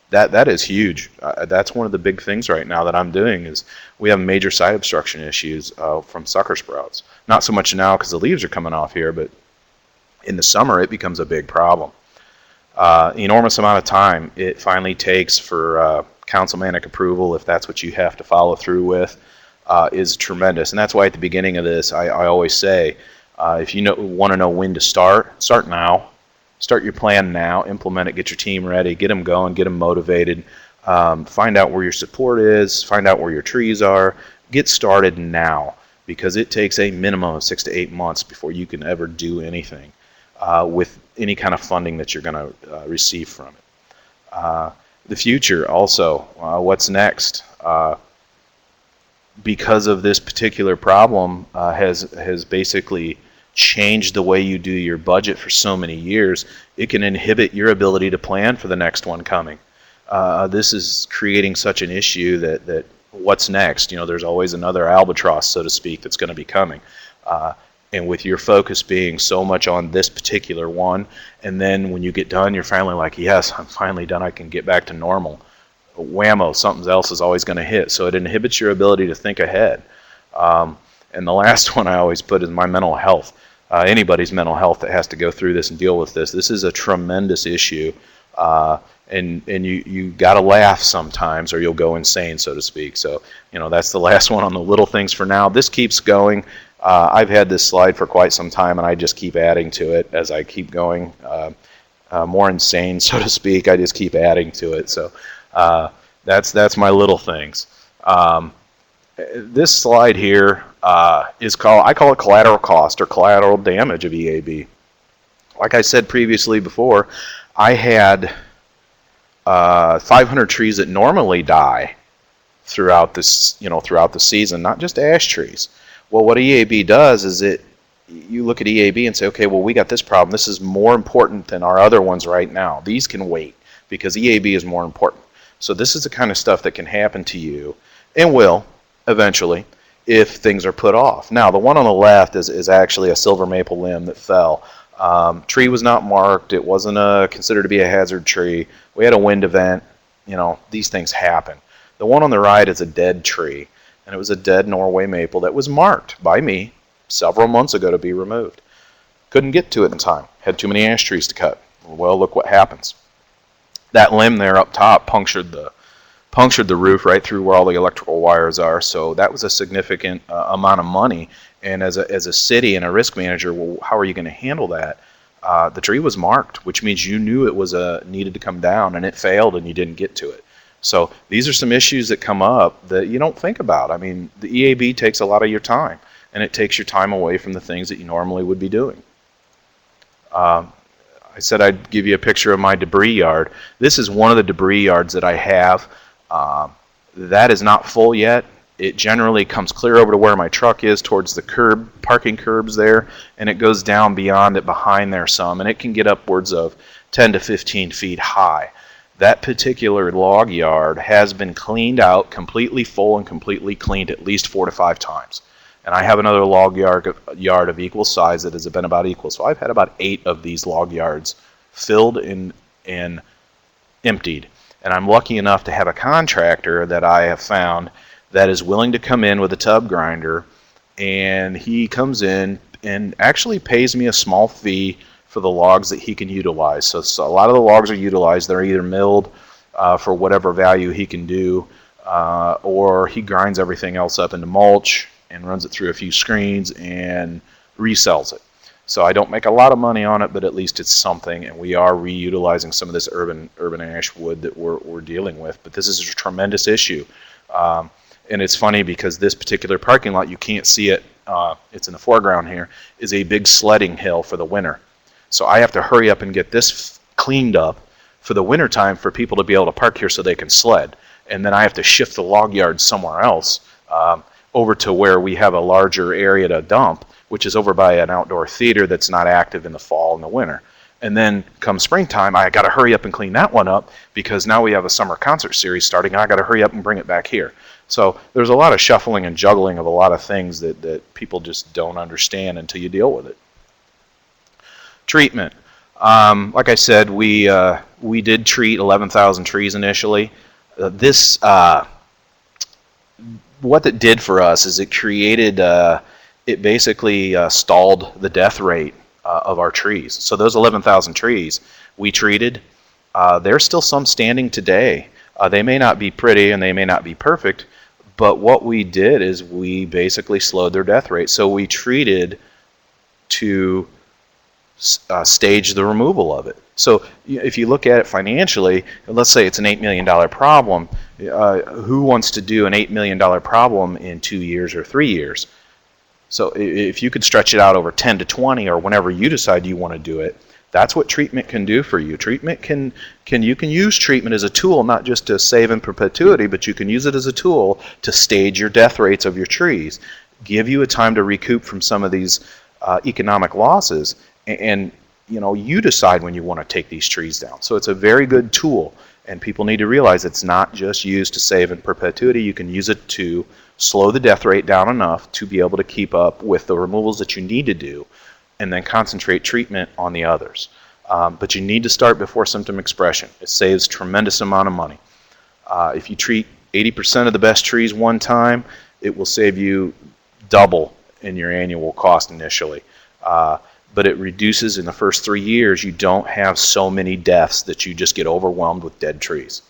That is huge. That's one of the big things right now that I'm doing is we have major site obstruction issues from sucker sprouts. Not so much now because the leaves are coming off here, but in the summer it becomes a big problem. Enormous amount of time it finally takes for councilmanic approval, if that's what you have to follow through with, is tremendous. And that's why at the beginning of this I always say, if you want to know when to start now. Start your plan now, implement it, get your team ready, get them going, get them motivated, find out where your support is, find out where your trees are, get started now, because it takes a minimum of 6 to 8 months before you can ever do anything with any kind of funding that you're going to receive from it. The future also, what's next? Because of this particular problem has basically changed the way you do your budget for so many years, it can inhibit your ability to plan for the next one coming. this is creating such an issue that what's next? There's always another albatross, so to speak, that's going to be coming. And with your focus being so much on this particular one, and then when you get done, you're finally like, yes, I'm finally done, I can get back to normal. Whammo, something else is always going to hit. So it inhibits your ability to think ahead. And the last one I always put is my mental health. Anybody's mental health that has to go through this and deal with this. This is a tremendous issue. And you got to laugh sometimes or you'll go insane, so to speak. So, that's the last one on the little things for now. This keeps going. I've had this slide for quite some time, and I just keep adding to it as I keep going. More insane, so to speak. I just keep adding to it. So that's my little things. This slide here I call it collateral cost or collateral damage of EAB. Like I said previously before, I had 500 trees that normally die throughout this, throughout the season, not just ash trees. Well, what EAB does is you look at EAB and say, okay, well, we got this problem. This is more important than our other ones right now. These can wait because EAB is more important. So this is the kind of stuff that can happen to you and will eventually if things are put off. Now, the one on the left is actually a silver maple limb that fell. Tree was not marked. It wasn't considered to be a hazard tree. We had a wind event. These things happen. The one on the right is a dead tree, and it was a dead Norway maple that was marked by me several months ago to be removed. Couldn't get to it in time. Had too many ash trees to cut. Well, look what happens. That limb there up top punctured the roof right through where all the electrical wires are. So that was a significant amount of money. And as a city and a risk manager, well, how are you going to handle that? The tree was marked, which means you knew it was needed to come down, and it failed, and you didn't get to it. So these are some issues that come up that you don't think about. I mean, the EAB takes a lot of your time, and it takes your time away from the things that you normally would be doing. I said I'd give you a picture of my debris yard. This is one of the debris yards that I have. That is not full yet. It generally comes clear over to where my truck is towards the curb, parking curbs there, and it goes down beyond it behind there some, and it can get upwards of 10 to 15 feet high. That particular log yard has been cleaned out, completely full and completely cleaned at least 4 to 5 times. And I have another log yard of equal size that has been about equal. So I've had about 8 of these log yards filled and emptied. And I'm lucky enough to have a contractor that I have found that is willing to come in with a tub grinder, and he comes in and actually pays me a small fee for the logs that he can utilize. So a lot of the logs are utilized. They're either milled for whatever value he can do, or he grinds everything else up into mulch and runs it through a few screens and resells it. So I don't make a lot of money on it, but at least it's something, and we are reutilizing some of this urban ash wood that we're dealing with. But this is a tremendous issue. And it's funny because this particular parking lot, you can't see it, it's in the foreground here, is a big sledding hill for the winter. So I have to hurry up and get this cleaned up for the winter time for people to be able to park here so they can sled. And then I have to shift the log yard somewhere else over to where we have a larger area to dump, which is over by an outdoor theater that's not active in the fall and the winter. And then come springtime, I got to hurry up and clean that one up because now we have a summer concert series starting, and I got to hurry up and bring it back here. So there's a lot of shuffling and juggling of a lot of things that people just don't understand until you deal with it. Treatment. Like I said, we did treat 11,000 trees initially. What it did for us is it created, it basically stalled the death rate of our trees. So those 11,000 trees we treated, there's still some standing today. They may not be pretty and they may not be perfect, but what we did is we basically slowed their death rate. So we treated to stage the removal of it. So if you look at it financially, let's say it's an $8 million problem, who wants to do an $8 million problem in 2 years or 3 years? So if you could stretch it out over 10 to 20 or whenever you decide you want to do it, that's what treatment can do for you. Treatment you can use treatment as a tool, not just to save in perpetuity, but you can use it as a tool to stage your death rates of your trees, give you a time to recoup from some of these economic losses, and you decide when you want to take these trees down. So it's a very good tool, And people need to realize it's not just used to save in perpetuity. You can use it to slow the death rate down enough to be able to keep up with the removals that you need to do, and then concentrate treatment on the others. But you need to start before symptom expression. It saves tremendous amount of money. If you treat 80% of the best trees one time, it will save you double in your annual cost initially. But it reduces in the first 3 years. You don't have so many deaths that you just get overwhelmed with dead trees.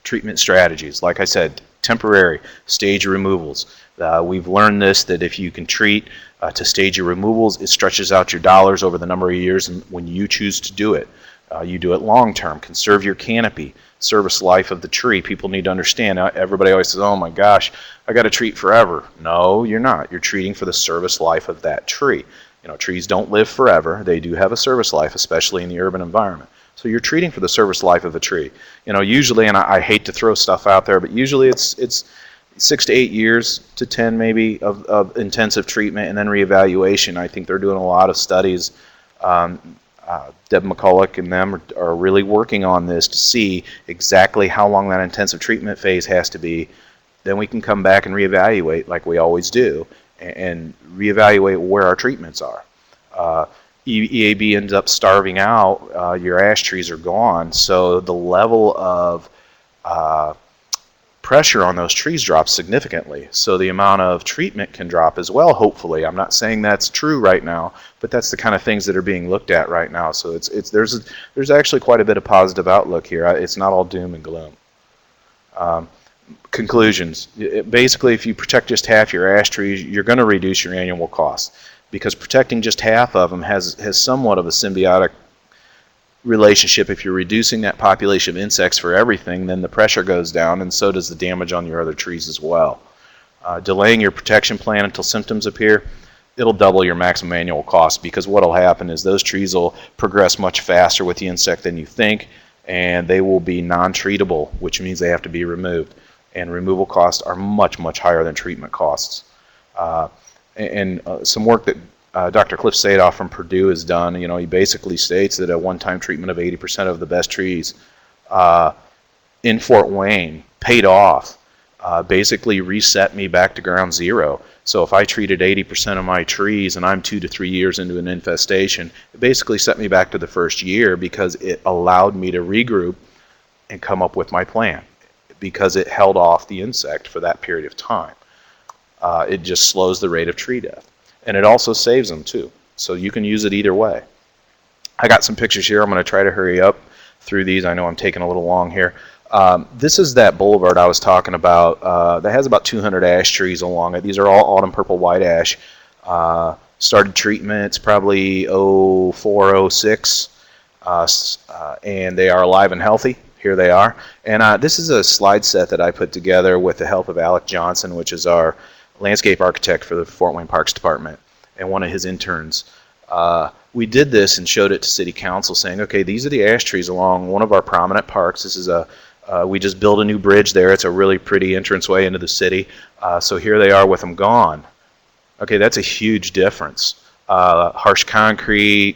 Treatment strategies, like I said, temporary stage removals. We've learned this, that if you can treat to stage your removals, it stretches out your dollars over the number of years, and when you choose to do it. You do it long term. Conserve your canopy, service life of the tree. People need to understand. Everybody always says, oh my gosh, I got to treat forever. No, you're not. You're treating for the service life of that tree. Trees don't live forever. They do have a service life, especially in the urban environment. So you're treating for the service life of a tree. Usually, and I hate to throw stuff out there, but usually it's 6 to 8 years to 10 maybe of intensive treatment and then reevaluation. I think they're doing a lot of studies. Deb McCulloch and them are really working on this to see exactly how long that intensive treatment phase has to be. Then we can come back and reevaluate like we always do, and reevaluate where our treatments are. EAB ends up starving out, your ash trees are gone, so the level of pressure on those trees drops significantly. So the amount of treatment can drop as well, hopefully. I'm not saying that's true right now, but that's the kind of things that are being looked at right now. So there's actually quite a bit of positive outlook here. It's not all doom and gloom. Conclusions. Basically, if you protect just half your ash trees, you're going to reduce your annual costs, because protecting just half of them has somewhat of a symbiotic relationship. If you're reducing that population of insects for everything, then the pressure goes down, and so does the damage on your other trees as well. Delaying your protection plan until symptoms appear, it'll double your maximum annual cost, because what will happen is those trees will progress much faster with the insect than you think, and they will be non-treatable, which means they have to be removed. And removal costs are much, much higher than treatment costs. Some work that Dr. Cliff Sadoff from Purdue has done, he basically states that a one-time treatment of 80% of the best trees in Fort Wayne paid off, basically reset me back to ground zero. So if I treated 80% of my trees and I'm 2 to 3 years into an infestation, it basically set me back to the first year, because it allowed me to regroup and come up with my plan, because it held off the insect for that period of time. It just slows the rate of tree death. And it also saves them too. So you can use it either way. I got some pictures here. I'm going to try to hurry up through these. I know I'm taking a little long here. This is that boulevard I was talking about that has about 200 ash trees along it. These are all autumn purple white ash. Started treatment, it's probably 04, 06, and they are alive and healthy. Here they are. And this is a slide set that I put together with the help of Alec Johnson, which is our landscape architect for the Fort Wayne Parks Department, and one of his interns. We did this and showed it to City Council, saying, okay, these are the ash trees along one of our prominent parks. This is we just built a new bridge there. It's a really pretty entranceway into the city. So here they are with them gone. Okay, that's a huge difference. Harsh concrete,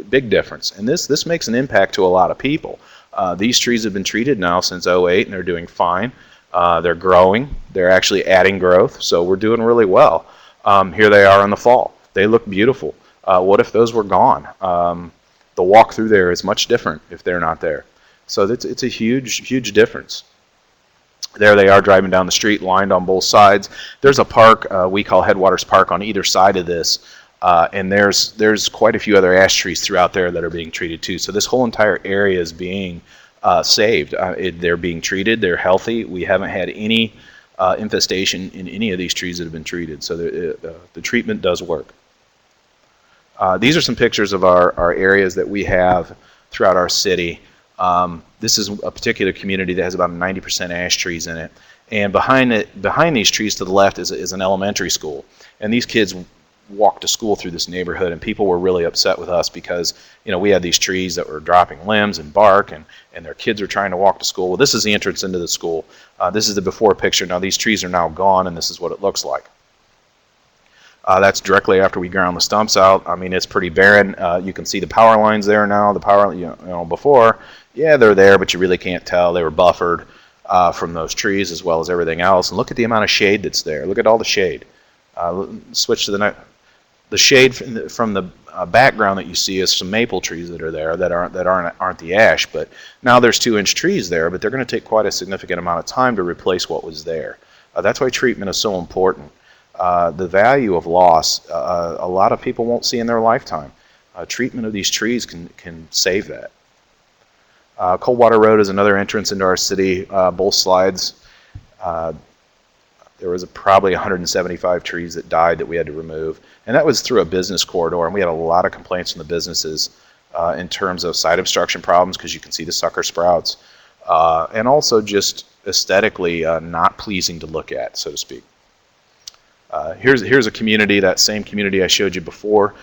big difference. And this makes an impact to a lot of people. These trees have been treated now since 08, and they're doing fine. They're growing. They're actually adding growth, so we're doing really well. Here they are in the fall. They look beautiful. What if those were gone? The walk through there is much different if they're not there. So it's a huge, huge difference. There they are driving down the street, lined on both sides. There's a park we call Headwaters Park on either side of this, and there's quite a few other ash trees throughout there that are being treated too. So this whole entire area is being saved. They're being treated. They're healthy. We haven't had any infestation in any of these trees that have been treated. So the treatment does work. These are some pictures of our areas that we have throughout our city. This is a particular community that has about 90% ash trees in it. And behind these trees to the left is an elementary school. And these kids walk to school through this neighborhood, and people were really upset with us because we had these trees that were dropping limbs and bark, and their kids are trying to walk to school. Well, this is the entrance into the school. This is the before picture. Now these trees are now gone, and this is what it looks like. That's directly after we ground the stumps out. I mean, it's pretty barren. You can see the power lines there now. The power, before Yeah, they're there, but you really can't tell. They were buffered from those trees as well as everything else. And look at the amount of shade that's there. Look at all the shade. Switch to the next. The shade from the background that you see is some maple trees that are there that aren't the ash. But now there's 2-inch trees there, but they're going to take quite a significant amount of time to replace what was there. That's why treatment is so important. The value of loss, a lot of people won't see in their lifetime. Treatment of these trees can save that. Coldwater Road is another entrance into our city. Both slides, there was probably 175 trees that died that we had to remove, and that was through a business corridor, and we had a lot of complaints from the businesses in terms of site obstruction problems, because you can see the sucker sprouts, and also just aesthetically not pleasing to look at, so to speak. Here's a community, that same community I showed you before.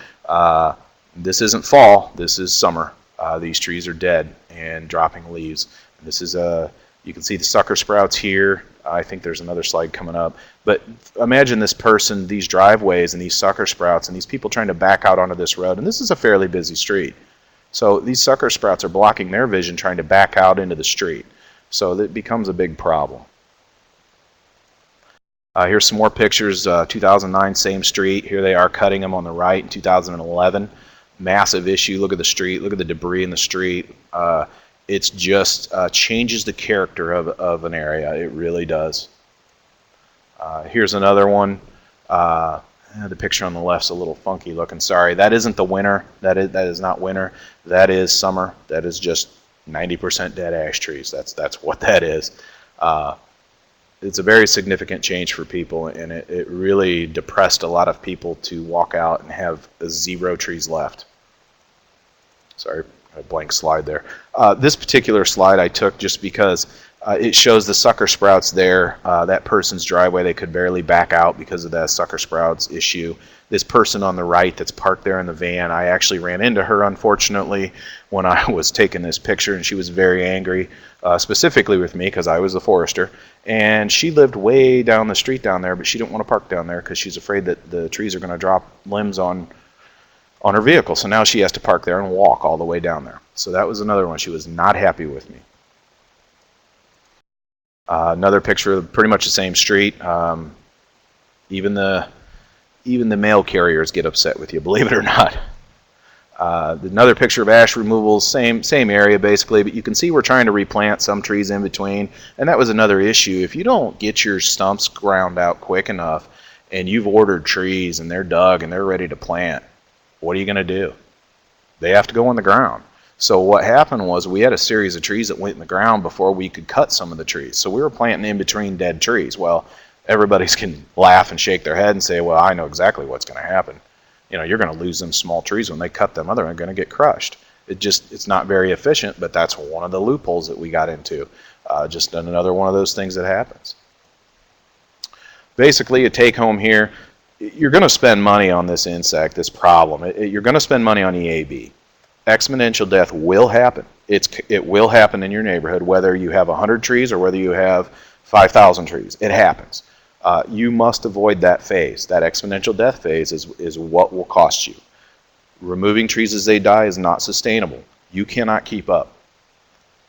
This isn't fall, this is summer. These trees are dead and dropping leaves. This is you can see the sucker sprouts here. I think there's another slide coming up. But imagine this person, these driveways and these sucker sprouts and these people trying to back out onto this road. And this is a fairly busy street. So these sucker sprouts are blocking their vision trying to back out into the street. So it becomes a big problem. Here's some more pictures. 2009, same street. Here they are cutting them on the right in 2011. Massive issue. Look at the street. Look at the debris in the street. It's just changes the character of an area. It really does. Here's another one. The picture on the left's a little funky looking. Sorry, that isn't the winter. That is not winter. That is summer. That is just 90% dead ash trees. That's what that is. It's a very significant change for people, and it really depressed a lot of people to walk out and have 0 trees left. Sorry, a blank slide there. This particular slide I took just because it shows the sucker sprouts there. That person's driveway, they could barely back out because of that sucker sprouts issue. This person on the right that's parked there in the van, I actually ran into her, unfortunately, when I was taking this picture, and she was very angry, specifically with me because I was the forester. And she lived way down the street down there, but she didn't want to park down there because she's afraid that the trees are going to drop limbs on her vehicle. So now she has to park there and walk all the way down there. So that was another one. She was not happy with me. Another picture of pretty much the same street. Even the mail carriers get upset with you, believe it or not. Another picture of ash removal, same area basically, but you can see we're trying to replant some trees in between, and that was another issue. If you don't get your stumps ground out quick enough and you've ordered trees and they're dug and they're ready to plant, what are you going to do? They have to go in the ground. So what happened was we had a series of trees that went in the ground before we could cut some of the trees. So we were planting in between dead trees. Well, everybody's can laugh and shake their head and say, well, I know exactly what's going to happen. You know, you're going to lose them small trees when they cut them. They're going to get crushed. It's not very efficient, but that's one of the loopholes that we got into. Just another one of those things that happens. Basically, a take home here, you're going to spend money on this insect, this problem. You're going to spend money on EAB. Exponential death will happen. It will happen in your neighborhood, whether you have 100 trees or whether you have 5,000 trees. It happens. You must avoid that phase. That exponential death phase is what will cost you. Removing trees as they die is not sustainable. You cannot keep up.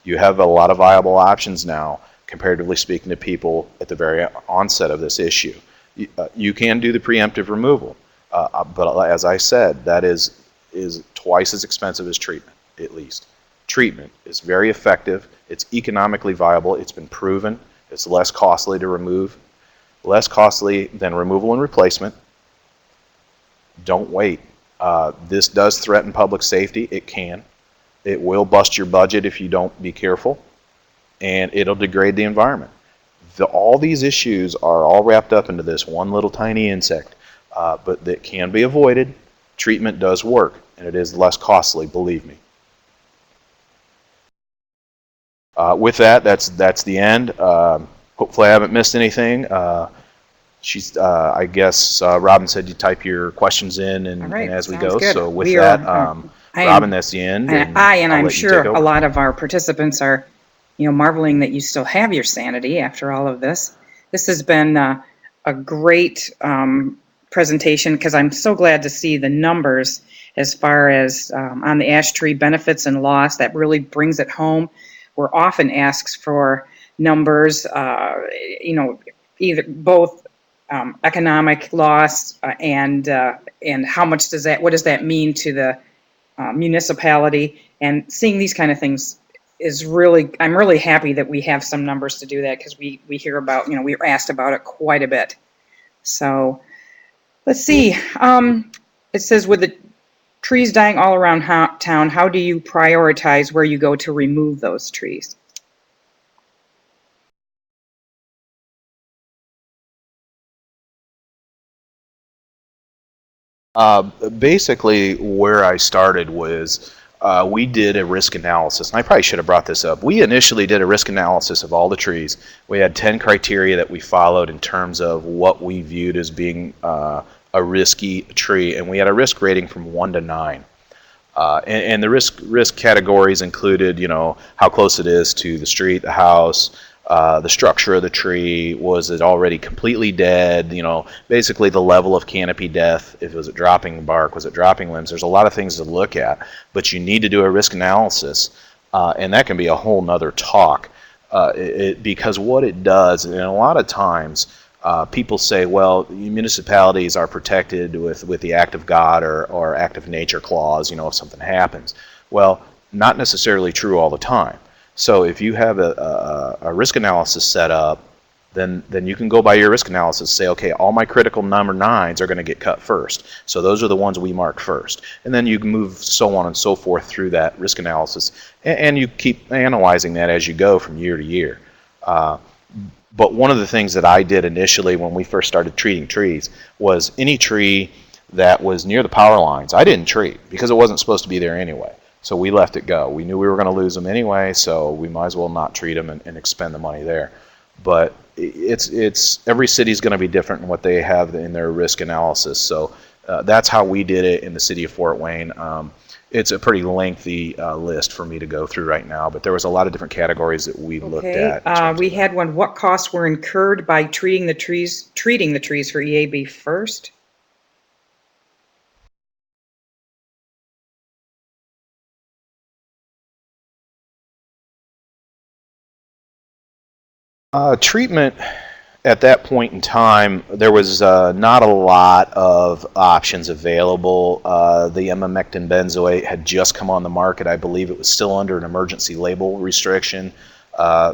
You have a lot of viable options now, comparatively speaking, to people at the very onset of this issue. You can do the preemptive removal, but as I said, that is twice as expensive as treatment, at least. Treatment is very effective. It's economically viable. It's been proven. It's less costly to remove, less costly than removal and replacement. Don't wait. This does threaten public safety. It can. It will bust your budget if you don't be careful, and it'll degrade the environment. All these issues are all wrapped up into this one little tiny insect, but that can be avoided. Treatment does work, and it is less costly, believe me. With that, that's the end. Hopefully I haven't missed anything. I guess Robin said you type your questions in and as we go. Good. So with that, Robin, that's the end. And I'm sure a lot of our participants are, marveling that you still have your sanity after all of this. This has been a great presentation, because I'm so glad to see the numbers as far as on the ash tree benefits and loss. That really brings it home. We're often asked for numbers, either both economic loss and how much what does that mean to the municipality, and seeing these kind of things is really, I'm really happy that we have some numbers to do that, because we hear about, we're asked about it quite a bit. So let's see. It says, with the trees dying all around town, how do you prioritize where you go to remove those trees? Basically, where I started was we did a risk analysis, and I probably should have brought this up. We initially did a risk analysis of all the trees. We had 10 criteria that we followed in terms of what we viewed as being a risky tree, and we had a risk rating from 1 to 9. And the risk categories included, how close it is to the street, the house, the structure of the tree, was it already completely dead, basically the level of canopy death, if it was dropping bark, was it dropping limbs. There's a lot of things to look at, but you need to do a risk analysis, and that can be a whole nother talk, because what it does, and a lot of times, people say, well, municipalities are protected with the act of God or act of nature clause, if something happens. Well, not necessarily true all the time. So if you have a risk analysis set up, then you can go by your risk analysis, say, okay, all my critical number 9s are going to get cut first. So those are the ones we mark first. And then you can move so on and so forth through that risk analysis. And you keep analyzing that as you go from year to year. But one of the things that I did initially when we first started treating trees was any tree that was near the power lines, I didn't treat, because it wasn't supposed to be there anyway. So we let it go. We knew we were going to lose them anyway, so we might as well not treat them and expend the money there. But it's every city's going to be different in what they have in their risk analysis. So that's how we did it in the city of Fort Wayne. It's a pretty lengthy list for me to go through right now, but there was a lot of different categories that we looked at. We had one. What costs were incurred by treating the trees for EAB first? Treatment at that point in time, there was not a lot of options available. The emamectin benzoate had just come on the market. I believe it was still under an emergency label restriction.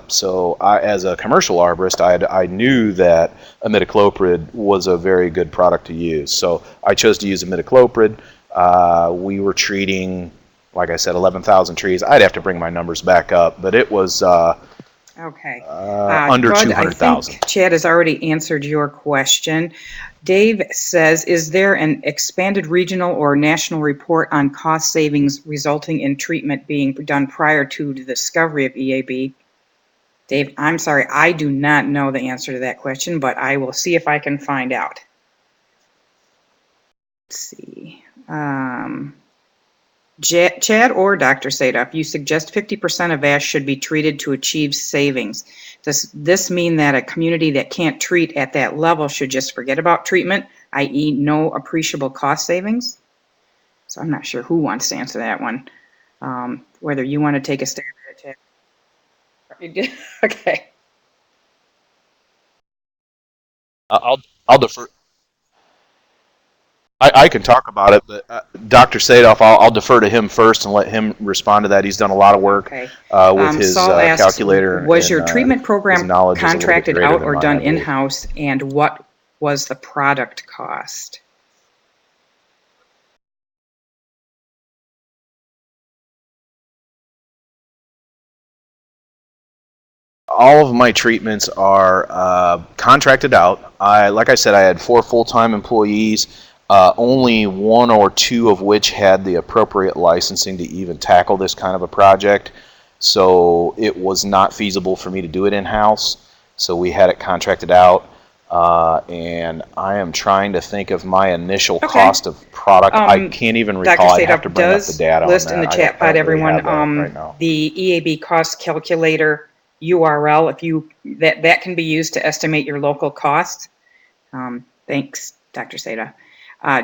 So as a commercial arborist, I knew that imidacloprid was a very good product to use. So I chose to use imidacloprid. We were treating, like I said, 11,000 trees. I'd have to bring my numbers back up, but it was Okay. under 200,000. I think Chad has already answered your question. Dave says, is there an expanded regional or national report on cost savings resulting in treatment being done prior to the discovery of EAB? Dave, I'm sorry, I do not know the answer to that question, but I will see if I can find out. Let's see. Chad or Dr. Sadaf, you suggest 50% of ash should be treated to achieve savings. Does this mean that a community that can't treat at that level should just forget about treatment, i.e. no appreciable cost savings? So I'm not sure who wants to answer that one. Whether you want to take a stab at it, Chad. Okay. I'll defer. I can talk about it, but Dr. Sadoff, I'll defer to him first and let him respond to that. He's done a lot of work with his Saul asks, calculator. Was your treatment program contracted out or done in in-house, and what was the product cost? All of my treatments are contracted out. Like I said, I had 4 full-time employees. Only 1 or 2 of which had the appropriate licensing to even tackle this kind of a project. So it was not feasible for me to do it in-house. So we had it contracted out. And I am trying to think of my initial cost of product. I can't even recall. I have to bring up the data list on in the that. chat pod, everyone, right now. the EAB cost calculator URL, if you that can be used to estimate your local costs. Thanks, Dr. Seda.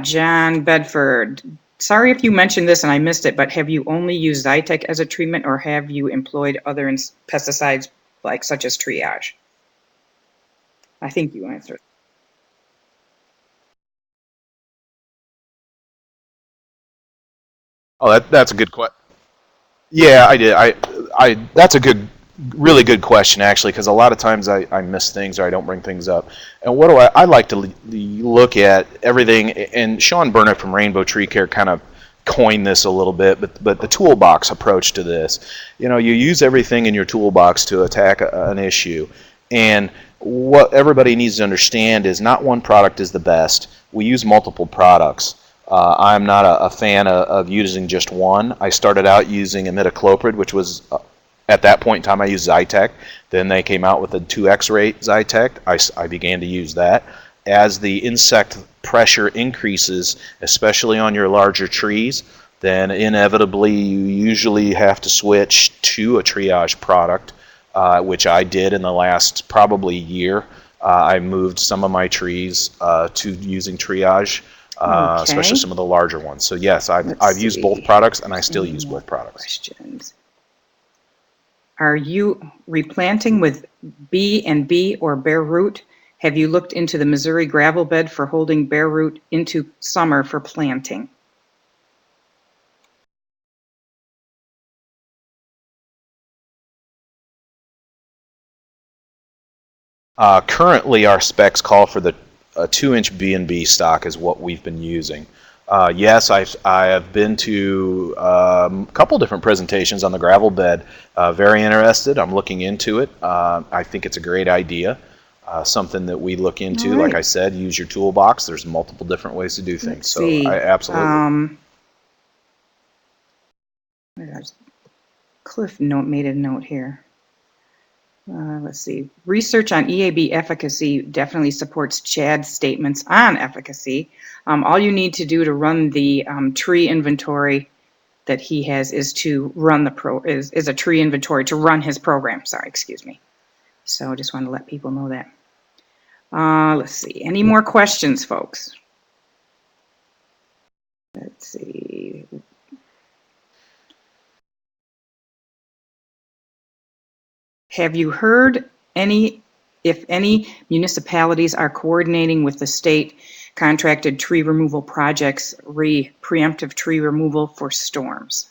John Bedford, sorry if you mentioned this and I missed it, but have you only used Zytec as a treatment, or have you employed other pesticides like such as triage? I think you answered. Oh, that's a good question. Yeah, I did. That's a really good question actually, because a lot of times I miss things or I don't bring things up. And what do I like to look at everything. And Sean Burnett from Rainbow Tree Care kind of coined this a little bit, but the toolbox approach to this. You know, you use everything in your toolbox to attack an issue, and what everybody needs to understand is not one product is the best. We use multiple products. I'm not a fan of using just one. I started out using imidacloprid, which was at that point in time I used Zytec. Then they came out with a 2x rate Zytec. I began to use that. As the insect pressure increases, especially on your larger trees, then inevitably you usually have to switch to a triage product, which I did in the last probably year. I moved some of my trees to using triage. Especially some of the larger ones. So yes, I've used both products, and I still use both products. Questions. Are you replanting with B&B or bare root? Have you looked into the Missouri gravel bed for holding bare root into summer for planting? Currently, our specs call for the 2-inch B&B stock is what we've been using. Yes, I have been to a couple different presentations on the gravel bed. Very interested. I'm looking into it. I think it's a great idea. Something that we look into. Like I said, use your toolbox. There's multiple different ways to do things. So I absolutely. Cliff made a note here. Let's see. Research on EAB efficacy definitely supports Chad's statements on efficacy. All you need to do to run the tree inventory that he has is to run is a tree inventory to run his program. Sorry, excuse me. So I just want to let people know that. Let's see. Any more questions, folks? Let's see. Have you heard if any municipalities are coordinating with the state contracted tree removal projects, preemptive tree removal for storms?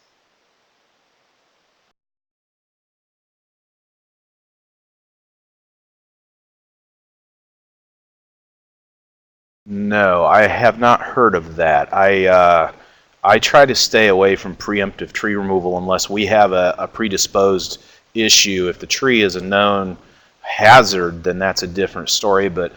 No, I have not heard of that. I try to stay away from preemptive tree removal unless we have a predisposed issue. If the tree is a known hazard, then that's a different story. But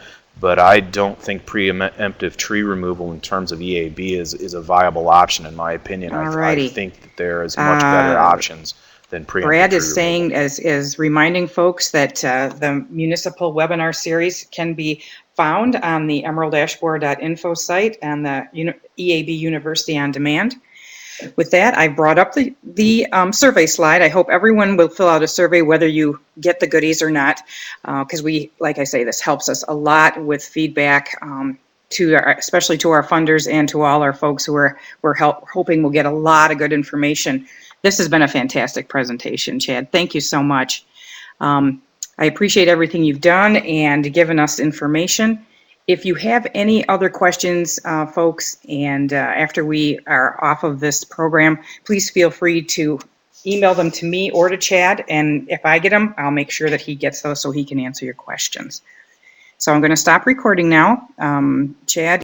I don't think preemptive tree removal in terms of EAB is a viable option, in my opinion. I think that there is much better options than preemptive Brad tree is saying, removal. is reminding folks that the municipal webinar series can be found on the emeraldashboard.info site and the EAB University on Demand. With that, I brought up the survey slide. I hope everyone will fill out a survey whether you get the goodies or not, because like I say, this helps us a lot with feedback especially to our funders and to all our folks who we're hoping will get a lot of good information. This has been a fantastic presentation, Chad. Thank you so much. I appreciate everything you've done and given us information. If you have any other questions, folks, and after we are off of this program, please feel free to email them to me or to Chad, and if I get them, I'll make sure that he gets those so he can answer your questions. So I'm going to stop recording now. Chad,